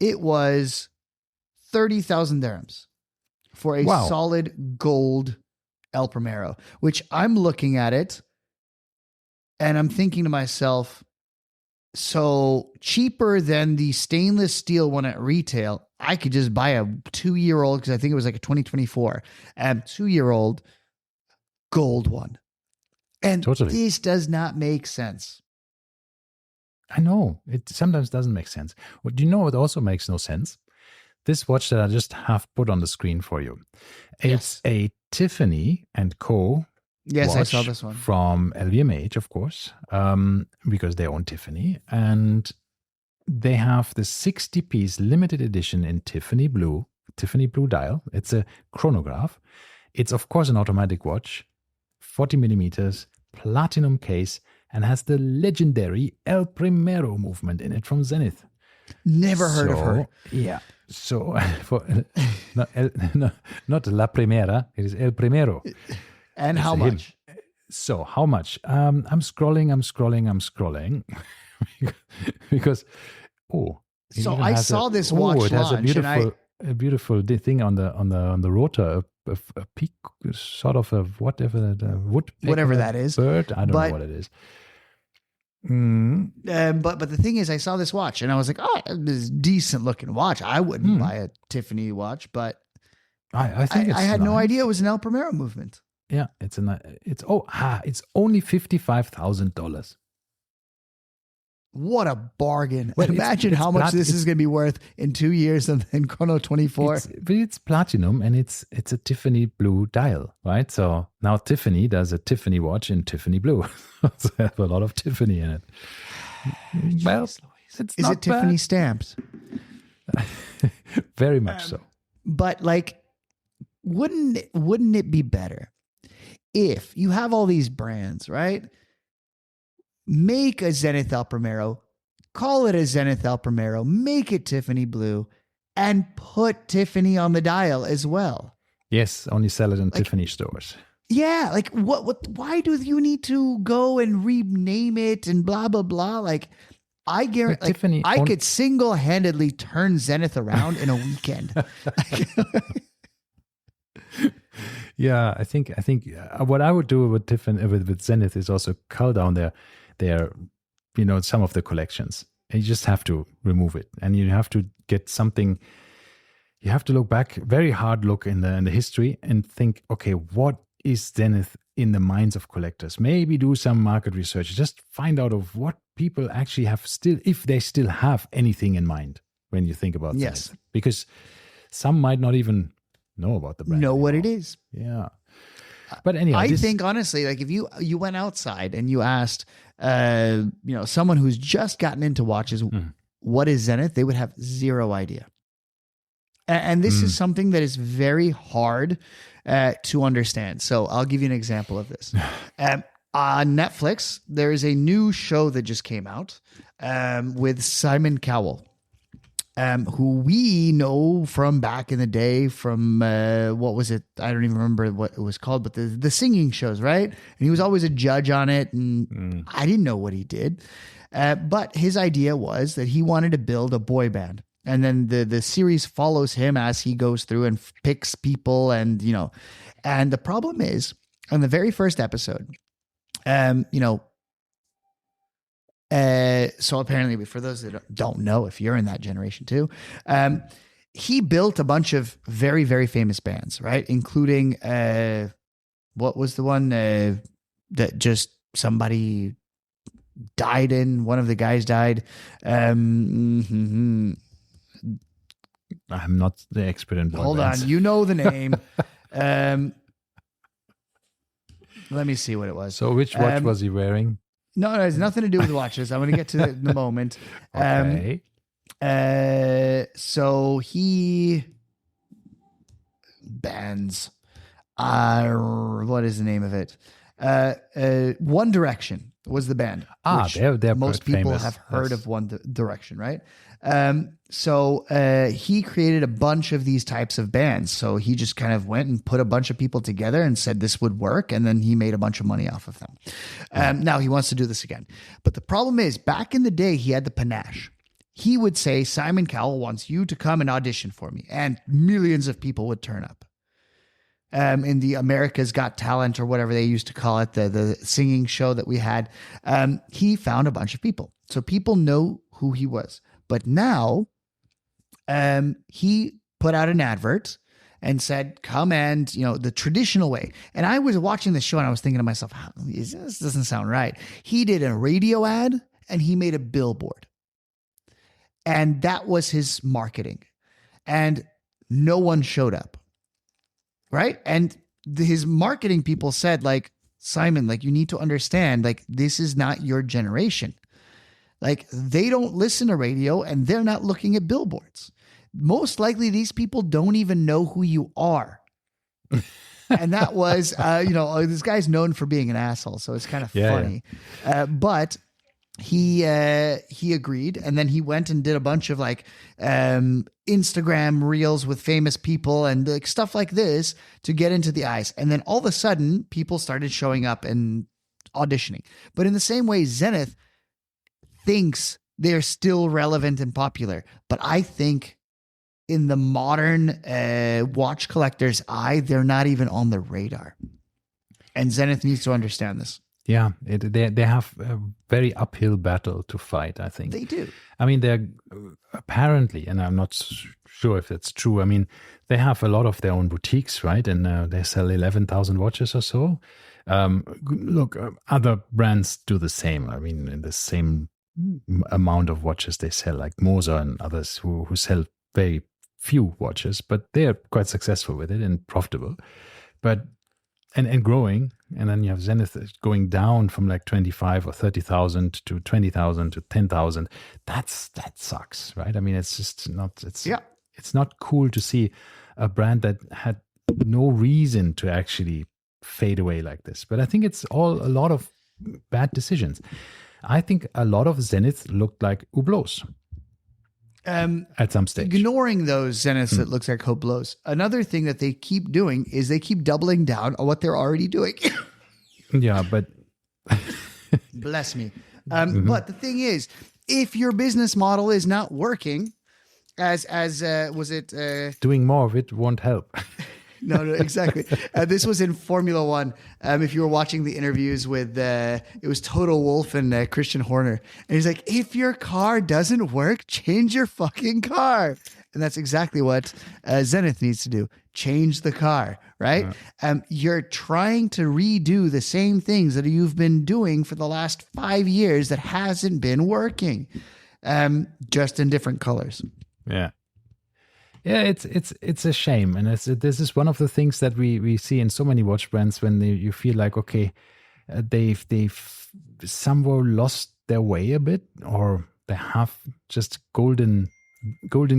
[SPEAKER 2] it was 30,000 dirhams for a solid gold El Primero, which I'm looking at it and I'm thinking to myself, so cheaper than the stainless steel one at retail, I could just buy a 2-year-old, because I think it was like a 2024, 2-year-old gold one. And this does not make sense.
[SPEAKER 1] I know. It sometimes doesn't make sense. Well, do you know what also makes no sense? This watch that I just have put on the screen for you. It's a Tiffany & Co.
[SPEAKER 2] Yes,
[SPEAKER 1] watch
[SPEAKER 2] I saw this one.
[SPEAKER 1] From LVMH, of course, because they own Tiffany. And they have the 60-piece limited edition in Tiffany blue dial. It's a chronograph. It's, of course, an automatic watch, 40 millimeters, platinum case, and has the legendary El Primero movement in it from Zenith.
[SPEAKER 2] Never heard of her.
[SPEAKER 1] Yeah. So, not La Primera, it is El Primero.
[SPEAKER 2] And how much?
[SPEAKER 1] So, how much? I'm scrolling. Because,
[SPEAKER 2] so I saw this watch
[SPEAKER 1] it has
[SPEAKER 2] launch,
[SPEAKER 1] a beautiful thing on the rotor, a peak, sort of a whatever
[SPEAKER 2] that is,
[SPEAKER 1] bird. I don't know what it is.
[SPEAKER 2] But the thing is, I saw this watch and I was like, oh, this decent looking watch. I wouldn't buy a Tiffany watch, but
[SPEAKER 1] I think
[SPEAKER 2] I had no idea it was an El Primero movement.
[SPEAKER 1] Yeah, it's only $55,000.
[SPEAKER 2] What a bargain. Well, imagine how much this is going to be worth in 2 years and then Chrono 24.
[SPEAKER 1] It's platinum and it's a Tiffany blue dial, right? So now Tiffany does a Tiffany watch in Tiffany blue. So I have a lot of Tiffany in it. Well,
[SPEAKER 2] is it Tiffany stamps?
[SPEAKER 1] Very much so.
[SPEAKER 2] But like, wouldn't it be better if you have all these brands, right? Make a Zenith El Primero, call it a Zenith El Primero, make it Tiffany blue, and put Tiffany on the dial as well.
[SPEAKER 1] Yes, only sell it in Tiffany stores.
[SPEAKER 2] Yeah, like what? Why do you need to go and rename it and blah blah blah? Like, I guarantee, Tiffany I could single-handedly turn Zenith around in a weekend.
[SPEAKER 1] Yeah, I think what I would do with Tiffany with Zenith is also cull down their some of the collections. And you just have to remove it, and you have to get something. You have to look back, very hard look in the history, and think, okay, what is Zenith in the minds of collectors? Maybe do some market research. Just find out of what people actually have still, if they still have anything in mind when you think about Zenith. Because some might not even know about the brand.
[SPEAKER 2] Know what it is.
[SPEAKER 1] Yeah. But anyway,
[SPEAKER 2] I think honestly, like if you went outside and you asked, someone who's just gotten into watches, what is Zenith? They would have zero idea. And this is something that is very hard to understand. So I'll give you an example of this. On Netflix, there is a new show that just came out with Simon Cowell. Who we know from back in the day from, what was it? I don't even remember what it was called, but the singing shows, right? And he was always a judge on it, and I didn't know what he did. But his idea was that he wanted to build a boy band. And then the series follows him as he goes through and picks people and the problem is, on the very first episode, so apparently, for those that don't know, if you're in that generation too, he built a bunch of very, very famous bands, right? Including, what was the one that just somebody died in? One of the guys died.
[SPEAKER 1] I'm not the expert in boy
[SPEAKER 2] Hold
[SPEAKER 1] bands.
[SPEAKER 2] on. You know the name. Let me see what it was.
[SPEAKER 1] So which watch was he wearing?
[SPEAKER 2] No, it has nothing to do with watches. I'm going to get to it in a moment.
[SPEAKER 1] Okay.
[SPEAKER 2] So he bands. What is the name of it? One Direction was the band. Which
[SPEAKER 1] they're
[SPEAKER 2] most people
[SPEAKER 1] famous.
[SPEAKER 2] have heard of One Direction, right? So he created a bunch of these types of bands. So he just kind of went and put a bunch of people together and said this would work, and then he made a bunch of money off of them. Now he wants to do this again, but the problem is, back in the day, he had the panache. He would say, Simon Cowell wants you to come and audition for me, and millions of people would turn up. In the America's Got Talent, or whatever they used to call it, the singing show that we had, he found a bunch of people. So people know who he was. But now he put out an advert and said, come and, the traditional way. And I was watching the show and I was thinking to myself, this doesn't sound right. He did a radio ad and he made a billboard. And that was his marketing. And no one showed up. Right. And his marketing people said, like, Simon, like, you need to understand, like, this is not your generation. Like, they don't listen to radio and they're not looking at billboards. Most likely these people don't even know who you are. And that was, this guy's known for being an asshole. So it's kind of funny. Yeah. But he agreed, and then he went and did a bunch of like Instagram reels with famous people and like stuff like this to get into the eyes. And then all of a sudden people started showing up and auditioning. But in the same way, Zenith thinks they're still relevant and popular. But I think in the modern watch collector's eye, they're not even on the radar. And Zenith needs to understand this.
[SPEAKER 1] Yeah, they have a very uphill battle to fight, I think.
[SPEAKER 2] They do.
[SPEAKER 1] I mean, they're apparently, and I'm not sure if that's true, I mean, they have a lot of their own boutiques, right? And they sell 11,000 watches or so. Look, other brands do the same. I mean, in the same amount of watches they sell, like Moser and others who sell very few watches, but they're quite successful with it and profitable. But and growing, and then you have Zenith going down from like 25 or 30,000 to 20,000 to 10,000. That sucks, right? I mean, it's just not. It's not cool to see a brand that had no reason to actually fade away like this. But I think it's a lot of bad decisions. I think a lot of Zenith looked like Hublots. At some stage.
[SPEAKER 2] Ignoring those Zeniths that looks like Hublots. Another thing that they keep doing is they keep doubling down on what they're already doing.
[SPEAKER 1] Yeah, but
[SPEAKER 2] bless me. But the thing is, if your business model is not working, as was it
[SPEAKER 1] doing more of it won't help.
[SPEAKER 2] No, exactly. This was in Formula One. If you were watching the interviews with, it was Toto Wolff and Christian Horner. And he's like, if your car doesn't work, change your fucking car. And that's exactly what Zenith needs to do. Change the car, right? You're trying to redo the same things that you've been doing for the last 5 years that hasn't been working, just in different colors.
[SPEAKER 1] Yeah. Yeah, it's a shame, and this is one of the things that we see in so many watch brands when you feel like, okay, they've somehow lost their way a bit, or they have just golden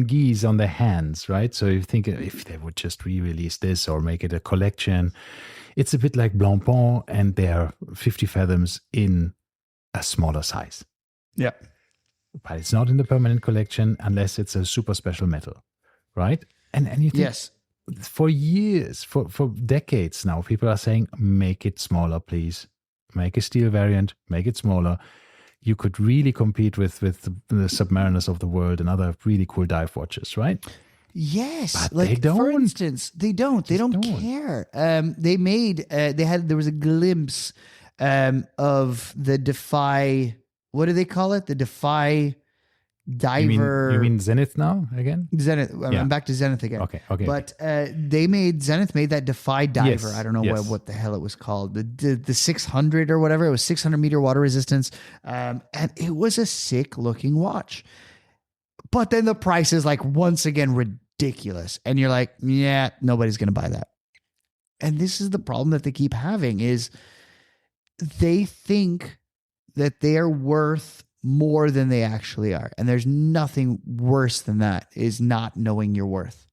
[SPEAKER 1] geese on their hands, right? So you think if they would just re-release this or make it a collection, it's a bit like Blancpain and their 50 Fathoms in a smaller size.
[SPEAKER 2] Yeah,
[SPEAKER 1] but it's not in the permanent collection unless it's a super special metal. Right? And you think,
[SPEAKER 2] yes,
[SPEAKER 1] for years, for decades now, people are saying, make it smaller, please. Make a steel variant, make it smaller. You could really compete with the Submariners of the world and other really cool dive watches, right?
[SPEAKER 2] Yes.
[SPEAKER 1] But
[SPEAKER 2] like,
[SPEAKER 1] they don't.
[SPEAKER 2] For instance, they don't care. There was a glimpse of the Defy, what do they call it? The Defy diver.
[SPEAKER 1] You mean Zenith now again?
[SPEAKER 2] Zenith.
[SPEAKER 1] Yeah.
[SPEAKER 2] I'm back to Zenith again.
[SPEAKER 1] Okay.
[SPEAKER 2] But Zenith made that Defy diver.
[SPEAKER 1] Yes,
[SPEAKER 2] I don't know
[SPEAKER 1] yes.
[SPEAKER 2] what the hell it was called. The 600 or whatever. It was 600 meter water resistance. And it was a sick looking watch. But then the price is like once again ridiculous. And you're like, yeah, nobody's going to buy that. And this is the problem that they keep having is they think that they are worth more than they actually are. And there's nothing worse than that, is not knowing your worth.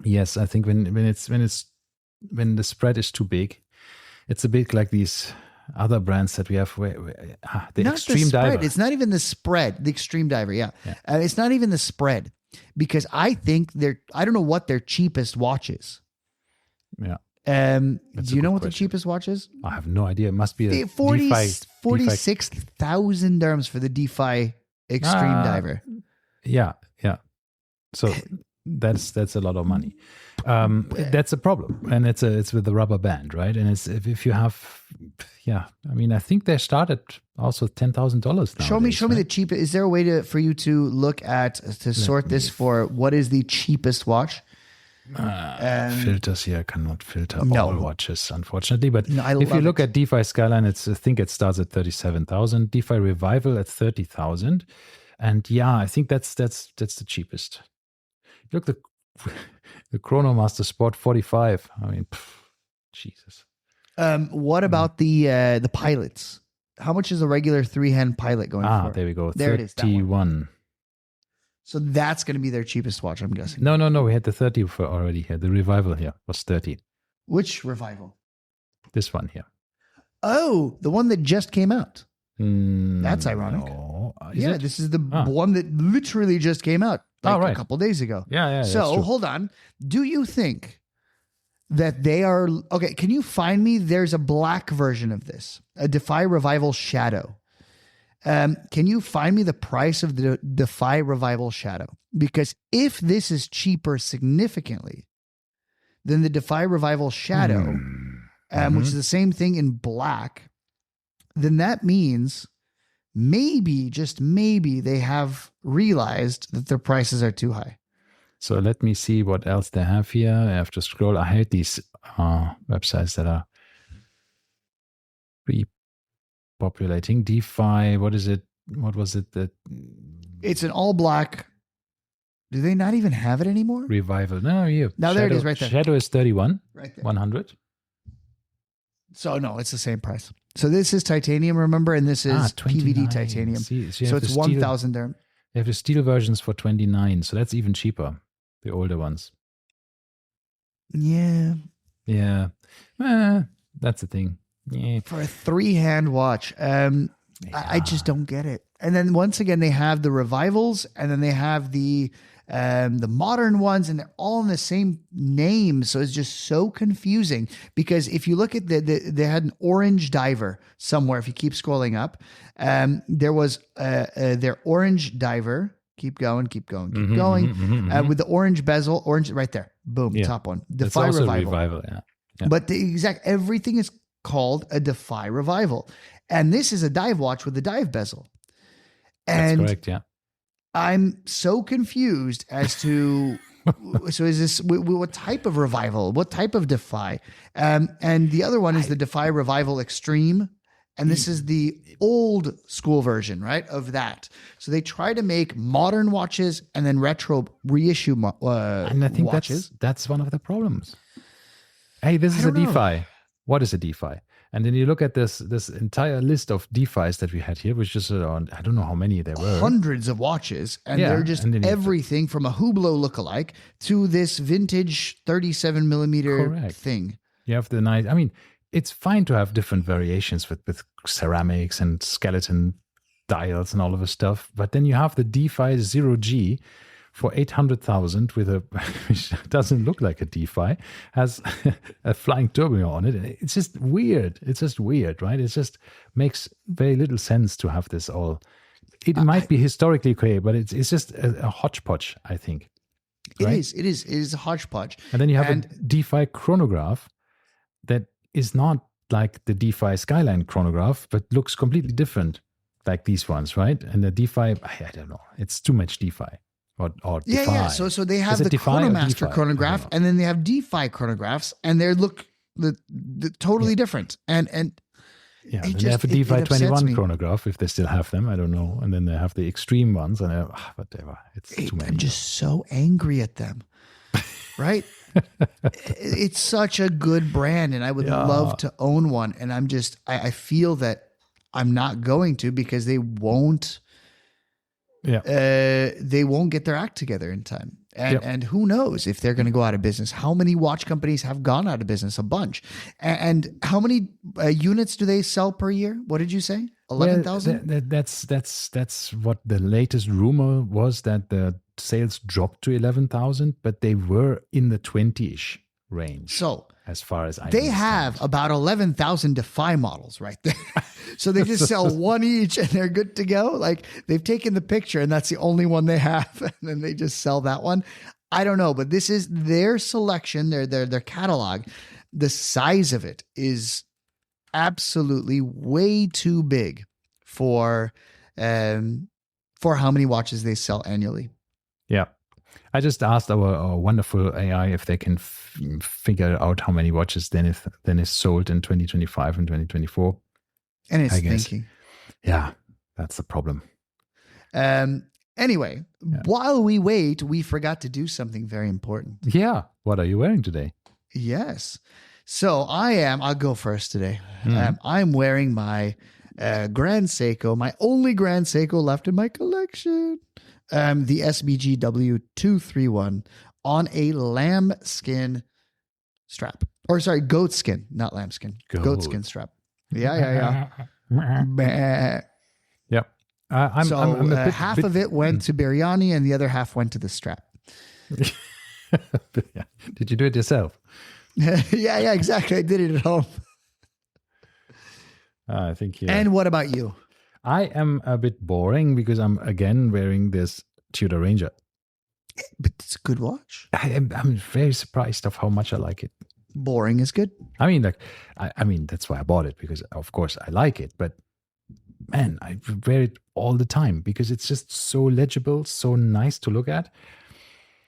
[SPEAKER 1] Yes, I think when the spread is too big, it's a bit like these other brands that we have. The
[SPEAKER 2] not
[SPEAKER 1] Extreme
[SPEAKER 2] the spread.
[SPEAKER 1] Diver.
[SPEAKER 2] It's not even the spread. The Extreme Diver, yeah. It's not even the spread, because I think I don't know what their cheapest watch is.
[SPEAKER 1] Yeah.
[SPEAKER 2] Do you know what the cheapest watch is?
[SPEAKER 1] I have no idea. It must be a
[SPEAKER 2] 46,000 dirhams for the DeFi Extreme Diver.
[SPEAKER 1] Yeah. So that's a lot of money. That's a problem, and it's with the rubber band, right? And it's if you have, I mean, I think they start at also $10,000 now.
[SPEAKER 2] Show me the cheapest. Is there a way for you to look at sort this for what is the cheapest watch?
[SPEAKER 1] Filters here cannot filter all watches, unfortunately. But if you look
[SPEAKER 2] it.
[SPEAKER 1] at DeFi Skyline, I think it starts at 37,000. DeFi Revival at 30,000, and I think that's the cheapest. Look, the Chronomaster Sport 45. I mean, Jesus.
[SPEAKER 2] What about the pilots? How much is a regular 3-hand pilot going for?
[SPEAKER 1] There we go.
[SPEAKER 2] There
[SPEAKER 1] 31.
[SPEAKER 2] it is. That one. So that's going to be their cheapest watch, I'm guessing.
[SPEAKER 1] No. We had the 30 for already here. The Revival here was 30.
[SPEAKER 2] Which Revival?
[SPEAKER 1] This one here.
[SPEAKER 2] Oh, the one that just came out. That's ironic.
[SPEAKER 1] No.
[SPEAKER 2] This is the one that literally just came out a couple days ago.
[SPEAKER 1] Yeah.
[SPEAKER 2] So hold on. Do you think that they are... Okay, can you find me... There's a black version of this. A DeFi Revival Shadow. Can you find me the price of the DeFi Revival Shadow? Because if this is cheaper significantly than the DeFi Revival Shadow, which is the same thing in black, then that means maybe, just maybe, they have realized that their prices are too high.
[SPEAKER 1] So let me see what else they have here. I have to scroll. I hate these websites that are repopulating. DeFi, what is it? What was it that...
[SPEAKER 2] It's an all black. Do they not even have it anymore?
[SPEAKER 1] Revival. No, here.
[SPEAKER 2] Now there it is right there.
[SPEAKER 1] Shadow is 31.
[SPEAKER 2] Right there.
[SPEAKER 1] 100.
[SPEAKER 2] So no, it's the same price. So this is titanium, remember? And this is PVD titanium. So it's 1,000 dirham.
[SPEAKER 1] They have the steel versions for 29. So that's even cheaper. The older ones.
[SPEAKER 2] Yeah.
[SPEAKER 1] That's the thing. Yeah.
[SPEAKER 2] For a 3-hand watch. I just don't get it. And then once again, they have the Revivals, and then they have the modern ones, and they're all in the same name. So it's just so confusing, because if you look at they had an orange diver somewhere. If you keep scrolling up, there was their orange diver. Keep going, with the orange bezel, orange right there. Boom, top one. DeFi Revival. Yeah. But everything is called a DeFi Revival. And this is a dive watch with a dive bezel. And
[SPEAKER 1] that's correct, yeah.
[SPEAKER 2] I'm so confused as to, so is this, what type of Revival? What type of DeFi? And the other one is the DeFi Revival Extreme. And this is the old school version, right, of that. So they try to make modern watches and then retro reissue
[SPEAKER 1] and I think
[SPEAKER 2] watches.
[SPEAKER 1] That's one of the problems. Hey, this is a DeFi. What is a DeFi? And then you look at this entire list of DeFis that we had here, which is around, I don't know how many there were.
[SPEAKER 2] Hundreds of watches. And they're just everything from a Hublot lookalike to this vintage 37 millimeter thing.
[SPEAKER 1] You have the nice, I mean, it's fine to have different variations with ceramics and skeleton dials and all of this stuff. But then you have the DeFi 0G for 800,000 with which doesn't look like a DeFi, has a flying turbo on it. It's just weird. Right? It just makes very little sense to have this all. It might be historically okay, but it's just a hodgepodge, I think. Right?
[SPEAKER 2] It is a hodgepodge.
[SPEAKER 1] And then you have a DeFi chronograph that is not like the DeFi Skyline chronograph, but looks completely different, like these ones, right? And the DeFi, I don't know. It's too much DeFi. Or DeFi.
[SPEAKER 2] Yeah. So they have the Chronomaster chronograph, and then they have DeFi chronographs, and they look the totally different. And
[SPEAKER 1] Yeah,
[SPEAKER 2] it
[SPEAKER 1] then they have a
[SPEAKER 2] it
[SPEAKER 1] DeFi
[SPEAKER 2] upsets
[SPEAKER 1] 21
[SPEAKER 2] me.
[SPEAKER 1] chronograph if they still have them. I don't know. And then they have the extreme ones, and whatever. It's too many.
[SPEAKER 2] I'm just so angry at them. Right? It's such a good brand, and I would love to own one. And I feel that I'm not going to, because they won't. They won't get their act together in time. And who knows if they're going to go out of business. How many watch companies have gone out of business? A bunch. And how many units do they sell per year? What did you say? 11,000?
[SPEAKER 1] Well, that's what the latest rumor was, that the sales dropped to 11,000, but they were in the 20-ish range.
[SPEAKER 2] So
[SPEAKER 1] as far as I
[SPEAKER 2] they
[SPEAKER 1] understand.
[SPEAKER 2] have about 11,000 Defy models right there. So they just sell one each and they're good to go. Like, they've taken the picture and that's the only one they have. And then they just sell that one. I don't know, but this is their selection, their catalog. The size of it is absolutely way too big for how many watches they sell annually.
[SPEAKER 1] Yeah. I just asked our wonderful AI if they can figure out how many watches Zenith sold in 2025 and 2024.
[SPEAKER 2] And it's thinking.
[SPEAKER 1] Yeah, that's the problem.
[SPEAKER 2] Anyway, while we wait, we forgot to do something very important.
[SPEAKER 1] Yeah. What are you wearing today?
[SPEAKER 2] Yes. So I'll go first today. I'm wearing my Grand Seiko, my only Grand Seiko left in my collection. The SBG W231 on a lambskin strap. Or sorry, goat skin, not lambskin. Goat skin strap. Yeah.
[SPEAKER 1] Yep.
[SPEAKER 2] Half of it went to biryani and the other half went to the strap.
[SPEAKER 1] Did you do it yourself?
[SPEAKER 2] Yeah, exactly. I did it at home.
[SPEAKER 1] I think yeah.
[SPEAKER 2] And what about you?
[SPEAKER 1] I am a bit boring because I'm again wearing this Tudor Ranger.
[SPEAKER 2] But it's a good watch.
[SPEAKER 1] I'm very surprised of how much I like it.
[SPEAKER 2] Boring is good.
[SPEAKER 1] I mean, that's why I bought it, because of course I like it. But man, I wear it all the time because it's just so legible, so nice to look at.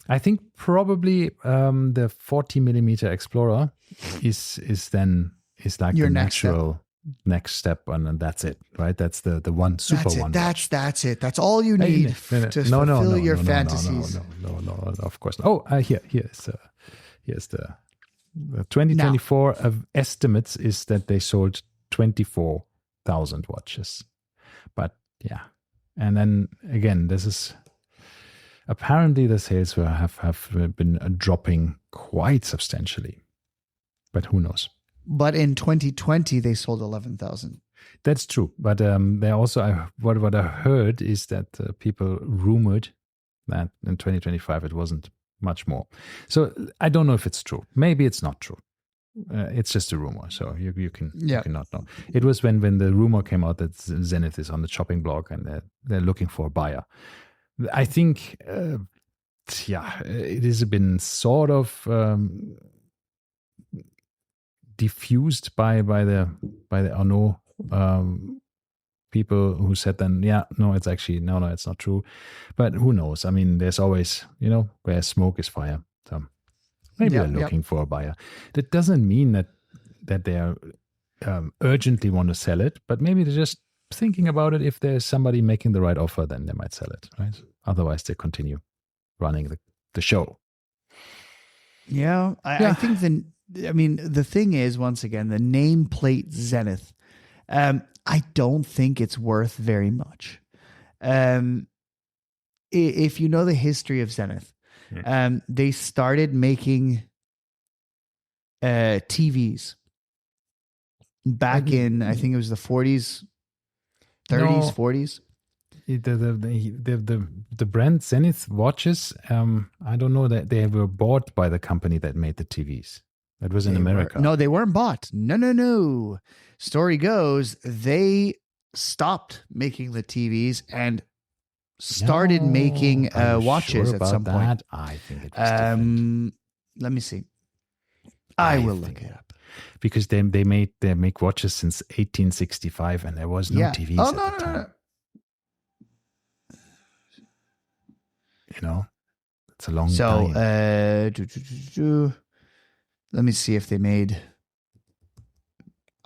[SPEAKER 1] I think probably the 40 millimeter Explorer is like
[SPEAKER 2] your
[SPEAKER 1] the natural next step, and that's it, right? That's the one super one.
[SPEAKER 2] That's it. That's all you need to fulfill your fantasies.
[SPEAKER 1] No, of course. Oh, here's the 2024 estimates is that they sold 24,000 watches, but yeah, and then again, this is apparently the sales have been dropping quite substantially, but who knows?
[SPEAKER 2] But in 2020, they sold 11,000.
[SPEAKER 1] That's true. But they also, what I heard is that people rumored that in 2025 it wasn't much more. So I don't know if it's true. Maybe it's not true. It's just a rumor. So you cannot know. It was when the rumor came out that Zenith is on the chopping block and they're looking for a buyer. I think, it has been sort of diffused by the Arnaud people who said then, it's actually no, it's not true. But who knows? I mean, there's always, where smoke is fire. So maybe they're looking for a buyer. That doesn't mean that they are urgently want to sell it, but maybe they're just thinking about it. If there's somebody making the right offer, then they might sell it, right? Otherwise, they continue running the show.
[SPEAKER 2] Yeah, I think the thing is, once again, the nameplate Zenith, I don't think it's worth very much. If you know the history of Zenith, they started making TVs back in, I think it was the 40s, 30s, 40s. The brand Zenith watches, I don't know that they were bought by the company that made the TVs. That was in America. No, they weren't bought. No. Story goes, they stopped making the TVs and started making watches at some point.
[SPEAKER 1] I think it was different.
[SPEAKER 2] Let me see. I will look it up.
[SPEAKER 1] Because they make watches since 1865 and there was no TVs at the time. No. It's a long time.
[SPEAKER 2] Let me see if they made.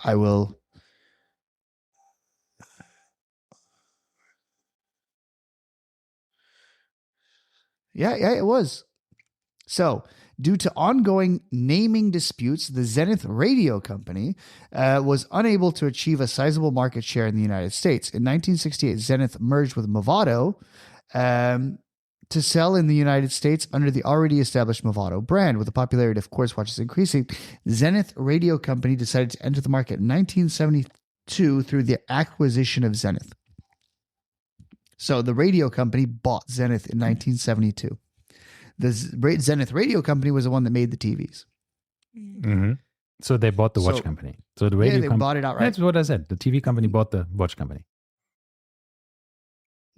[SPEAKER 2] I will Yeah, it was. So, due to ongoing naming disputes, the Zenith Radio Company was unable to achieve a sizable market share in the United States. In 1968, Zenith merged with Movado to sell in the United States under the already established Movado brand. With the popularity of quartz watches increasing, Zenith Radio Company decided to enter the market in 1972 through the acquisition of Zenith. So the radio company bought Zenith in 1972. The Zenith Radio Company was the one that made the TVs.
[SPEAKER 1] Mm-hmm. So they bought the watch company. So the radio
[SPEAKER 2] they bought it outright.
[SPEAKER 1] That's what I said. The TV company bought the watch company.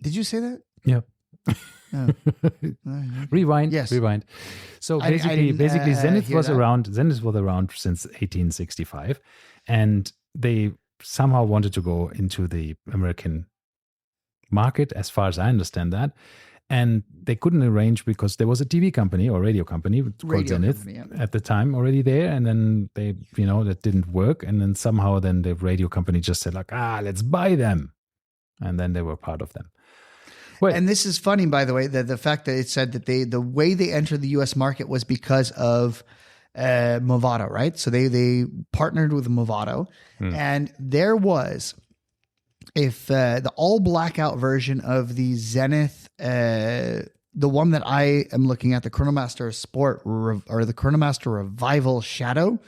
[SPEAKER 2] Did you say that?
[SPEAKER 1] Yeah.
[SPEAKER 2] Oh.
[SPEAKER 1] Rewind.
[SPEAKER 2] Yes.
[SPEAKER 1] Rewind. So basically, Zenith was around. Zenith was around since 1865, and they somehow wanted to go into the American market, as far as I understand that. And they couldn't arrange because there was a TV company or radio company called Zenith at the time already there. And then they, that didn't work. And then somehow then the radio company just said like, let's buy them. And then they were part of them. Well,
[SPEAKER 2] and this is funny, by the way, that the fact that it said that the way they entered the U.S. market was because of Movado, right? So they partnered with Movado. And there was... If the all blackout version of the Zenith, the one that I am looking at, the Chronomaster Sport or the Chronomaster Revival Shadow,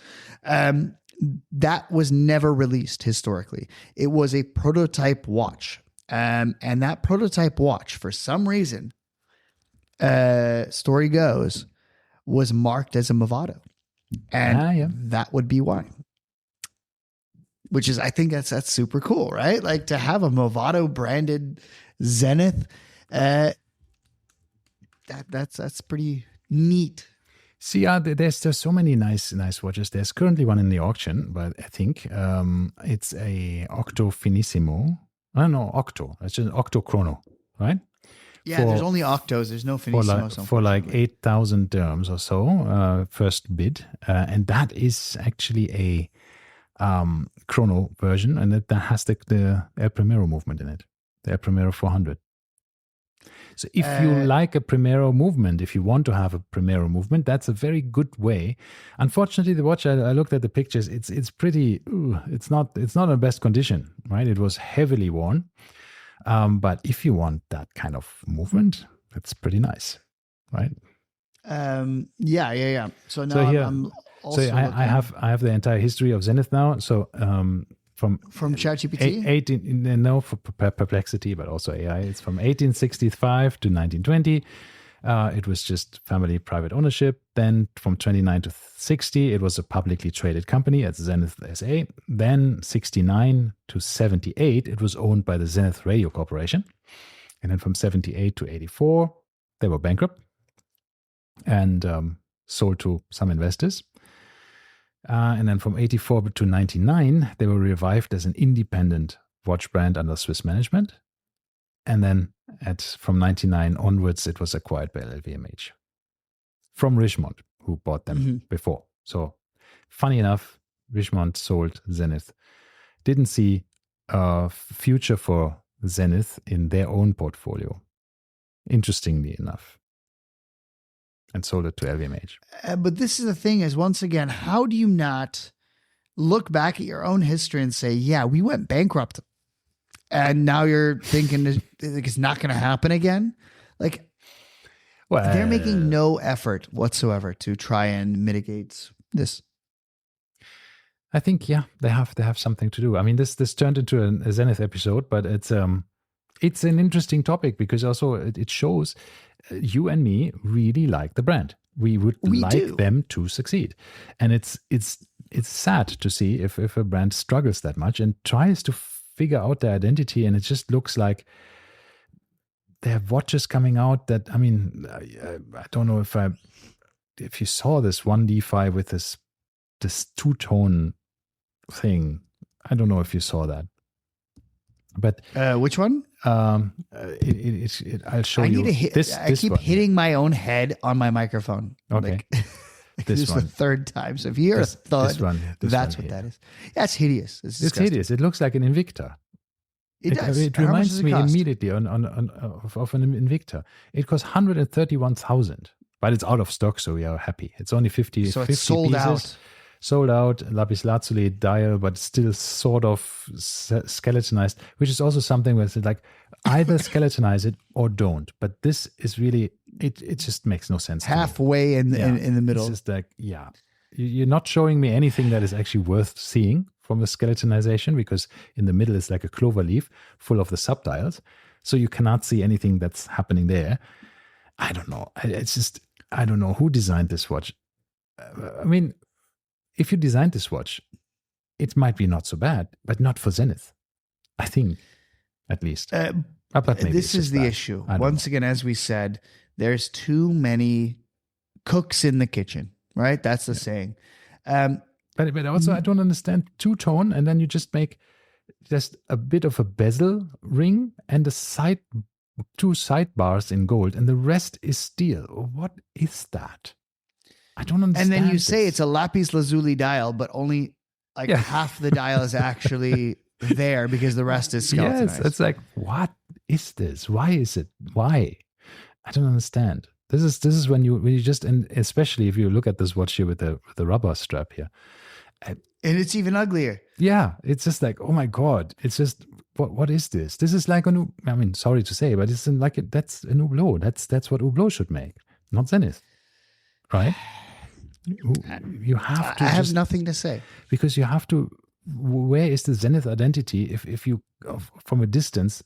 [SPEAKER 2] that was never released historically. It was a prototype watch. And that prototype watch, for some reason, story goes, was marked as a Movado. And that would be why. Which is, I think that's super cool, right? Like to have a Movado branded Zenith, that's pretty neat.
[SPEAKER 1] See, there's so many nice watches. There's currently one in the auction, but I think it's a Octo Finissimo. I don't know, Octo. It's just Octo Chrono, right?
[SPEAKER 2] Yeah, there's only Octos. There's no Finissimos.
[SPEAKER 1] For like 8,000 dirhams or so, first bid, and that is actually a chrono version, and that has the El Primero movement in it, the El Primero 400. So if you like a Primero movement, if you want to have a Primero movement, that's a very good way. Unfortunately, the watch, I looked at the pictures, it's pretty, it's not in the best condition, right? It was heavily worn. But if you want that kind of movement, that's pretty nice, right?
[SPEAKER 2] Yeah. So now I'm also
[SPEAKER 1] I have the entire history of Zenith now. So from
[SPEAKER 2] ChatGPT,
[SPEAKER 1] for Perplexity, but also AI. It's from 1865 to 1920. It was just family private ownership. Then from 29 to 60, it was a publicly traded company at Zenith SA. Then 69 to 78, it was owned by the Zenith Radio Corporation. And then from 78 to 84, they were bankrupt and sold to some investors. And then from 84 to 99, they were revived as an independent watch brand under Swiss management. And then from 99 onwards, it was acquired by LVMH from Richemont, who bought them before. So funny enough, Richemont sold Zenith. Didn't see a future for Zenith in their own portfolio, interestingly enough, and sold it to LVMH.
[SPEAKER 2] But this is the thing is, once again, how do you not look back at your own history and say, yeah, we went bankrupt, and now you're thinking it's not going to happen again? Like, they're making no effort whatsoever to try and mitigate this.
[SPEAKER 1] I think, they have something to do. I mean, this turned into a Zenith episode, but it's an interesting topic because also it shows you and me really like the brand. We like them to succeed, and it's sad to see if a brand struggles that much and tries to figure out their identity, and it just looks like they have watches coming out that, I mean, I don't know if you saw this 1D5 with this two-tone thing. I don't know if you saw that. But
[SPEAKER 2] which one?
[SPEAKER 1] I'll show you.
[SPEAKER 2] I keep hitting my own head on my microphone.
[SPEAKER 1] Okay.
[SPEAKER 2] This is the third time. So if you hear a thud, that's what that is. That's hideous. It's
[SPEAKER 1] hideous. It looks like an Invicta.
[SPEAKER 2] It does.
[SPEAKER 1] It
[SPEAKER 2] How much
[SPEAKER 1] reminds
[SPEAKER 2] does it
[SPEAKER 1] me
[SPEAKER 2] cost?
[SPEAKER 1] immediately of an Invicta. It costs 131,000, but it's out of stock, so we are happy. It's only 50,
[SPEAKER 2] So
[SPEAKER 1] 50
[SPEAKER 2] it's sold
[SPEAKER 1] pieces.
[SPEAKER 2] out.
[SPEAKER 1] Sold out, lapis lazuli dial, but still sort of skeletonized, which is also something where it's like either skeletonize it or don't. But this is really, it just makes no sense.
[SPEAKER 2] Halfway in the, in the middle.
[SPEAKER 1] It's just like, yeah, you're not showing me anything that is actually worth seeing from the skeletonization, because in the middle is like a clover leaf full of the subdials. So you cannot see anything that's happening there. I don't know. It's just, I don't know who designed this watch. I mean, if you designed this watch, it might be not so bad, but not for Zenith. I think, at least. But maybe
[SPEAKER 2] this is the issue. Once again, as we said, there's too many cooks in the kitchen, right? That's the saying.
[SPEAKER 1] But also, I don't understand two-tone, and then you just make just a bit of a bezel ring and two sidebars in gold, and the rest is steel. What is that? I don't understand.
[SPEAKER 2] And then you say it's a lapis lazuli dial, but only like half the dial is actually there because the rest is skeletonized.
[SPEAKER 1] Yes, it's like, what is this? Why is it? Why? I don't understand. This is when you just, and especially if you look at this watch here with the rubber strap here.
[SPEAKER 2] And it's even uglier.
[SPEAKER 1] Yeah, it's just like, oh my God. It's just, what is this? This is like I mean, sorry to say, but it's like, that's an Hublot. That's what Hublot should make, not Zenith. Right? You have to.
[SPEAKER 2] I have nothing to say,
[SPEAKER 1] because you have to. Where is the Zenith identity if you from a distance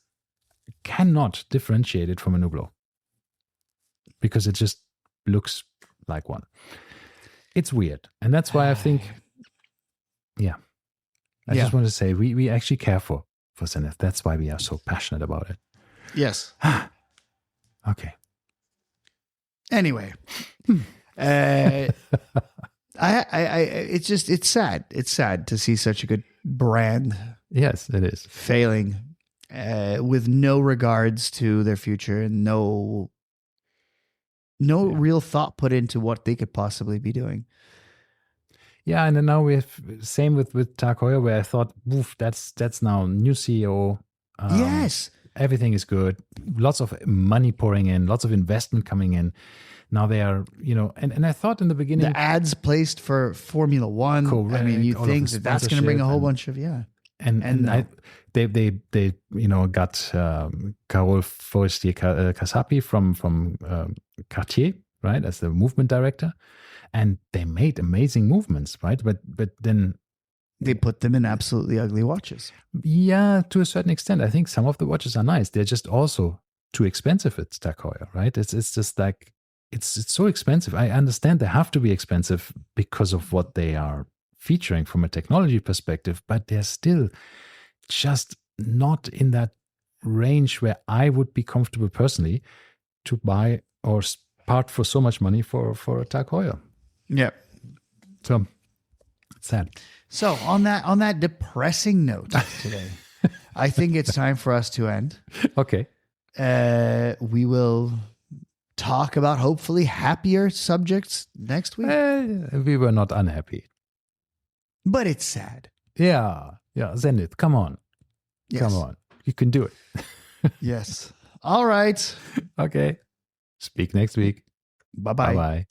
[SPEAKER 1] cannot differentiate it from a Hublot, because it just looks like one. It's weird, and that's why I think. Yeah, I just want to say we actually care for Zenith. That's why we are so passionate about it.
[SPEAKER 2] Yes.
[SPEAKER 1] Okay.
[SPEAKER 2] Anyway. It's sad. It's sad to see such a good brand.
[SPEAKER 1] Yes, it is
[SPEAKER 2] failing with no regards to their future and no real thought put into what they could possibly be doing.
[SPEAKER 1] Yeah, and then now we have same with TAG Heuer, where I thought, woof, that's now new CEO.
[SPEAKER 2] Yes,
[SPEAKER 1] everything is good. Lots of money pouring in, lots of investment coming in. Now they are, and I thought in the beginning,
[SPEAKER 2] the ads placed for Formula One.
[SPEAKER 1] Correct,
[SPEAKER 2] I mean, you think that's going to bring a whole bunch of
[SPEAKER 1] they got Carole Forestier-Casapi from Cartier, right, as the movement director, and they made amazing movements, right? But then
[SPEAKER 2] they put them in absolutely ugly watches.
[SPEAKER 1] Yeah, to a certain extent, I think some of the watches are nice. They're just also too expensive at TAG Heuer, right? It's just like. It's so expensive. I understand they have to be expensive because of what they are featuring from a technology perspective, but they're still just not in that range where I would be comfortable personally to buy or part for so much money for a TAG Heuer.
[SPEAKER 2] Yeah.
[SPEAKER 1] So it's sad.
[SPEAKER 2] So on that depressing note today, I think it's time for us to end.
[SPEAKER 1] Okay.
[SPEAKER 2] We will talk about hopefully happier subjects next week.
[SPEAKER 1] We were not unhappy.
[SPEAKER 2] But it's sad.
[SPEAKER 1] Yeah. Zenith, come on. Yes. Come on. You can do it.
[SPEAKER 2] Yes. All right.
[SPEAKER 1] Okay. Speak next week.
[SPEAKER 2] Bye-bye.
[SPEAKER 1] Bye-bye.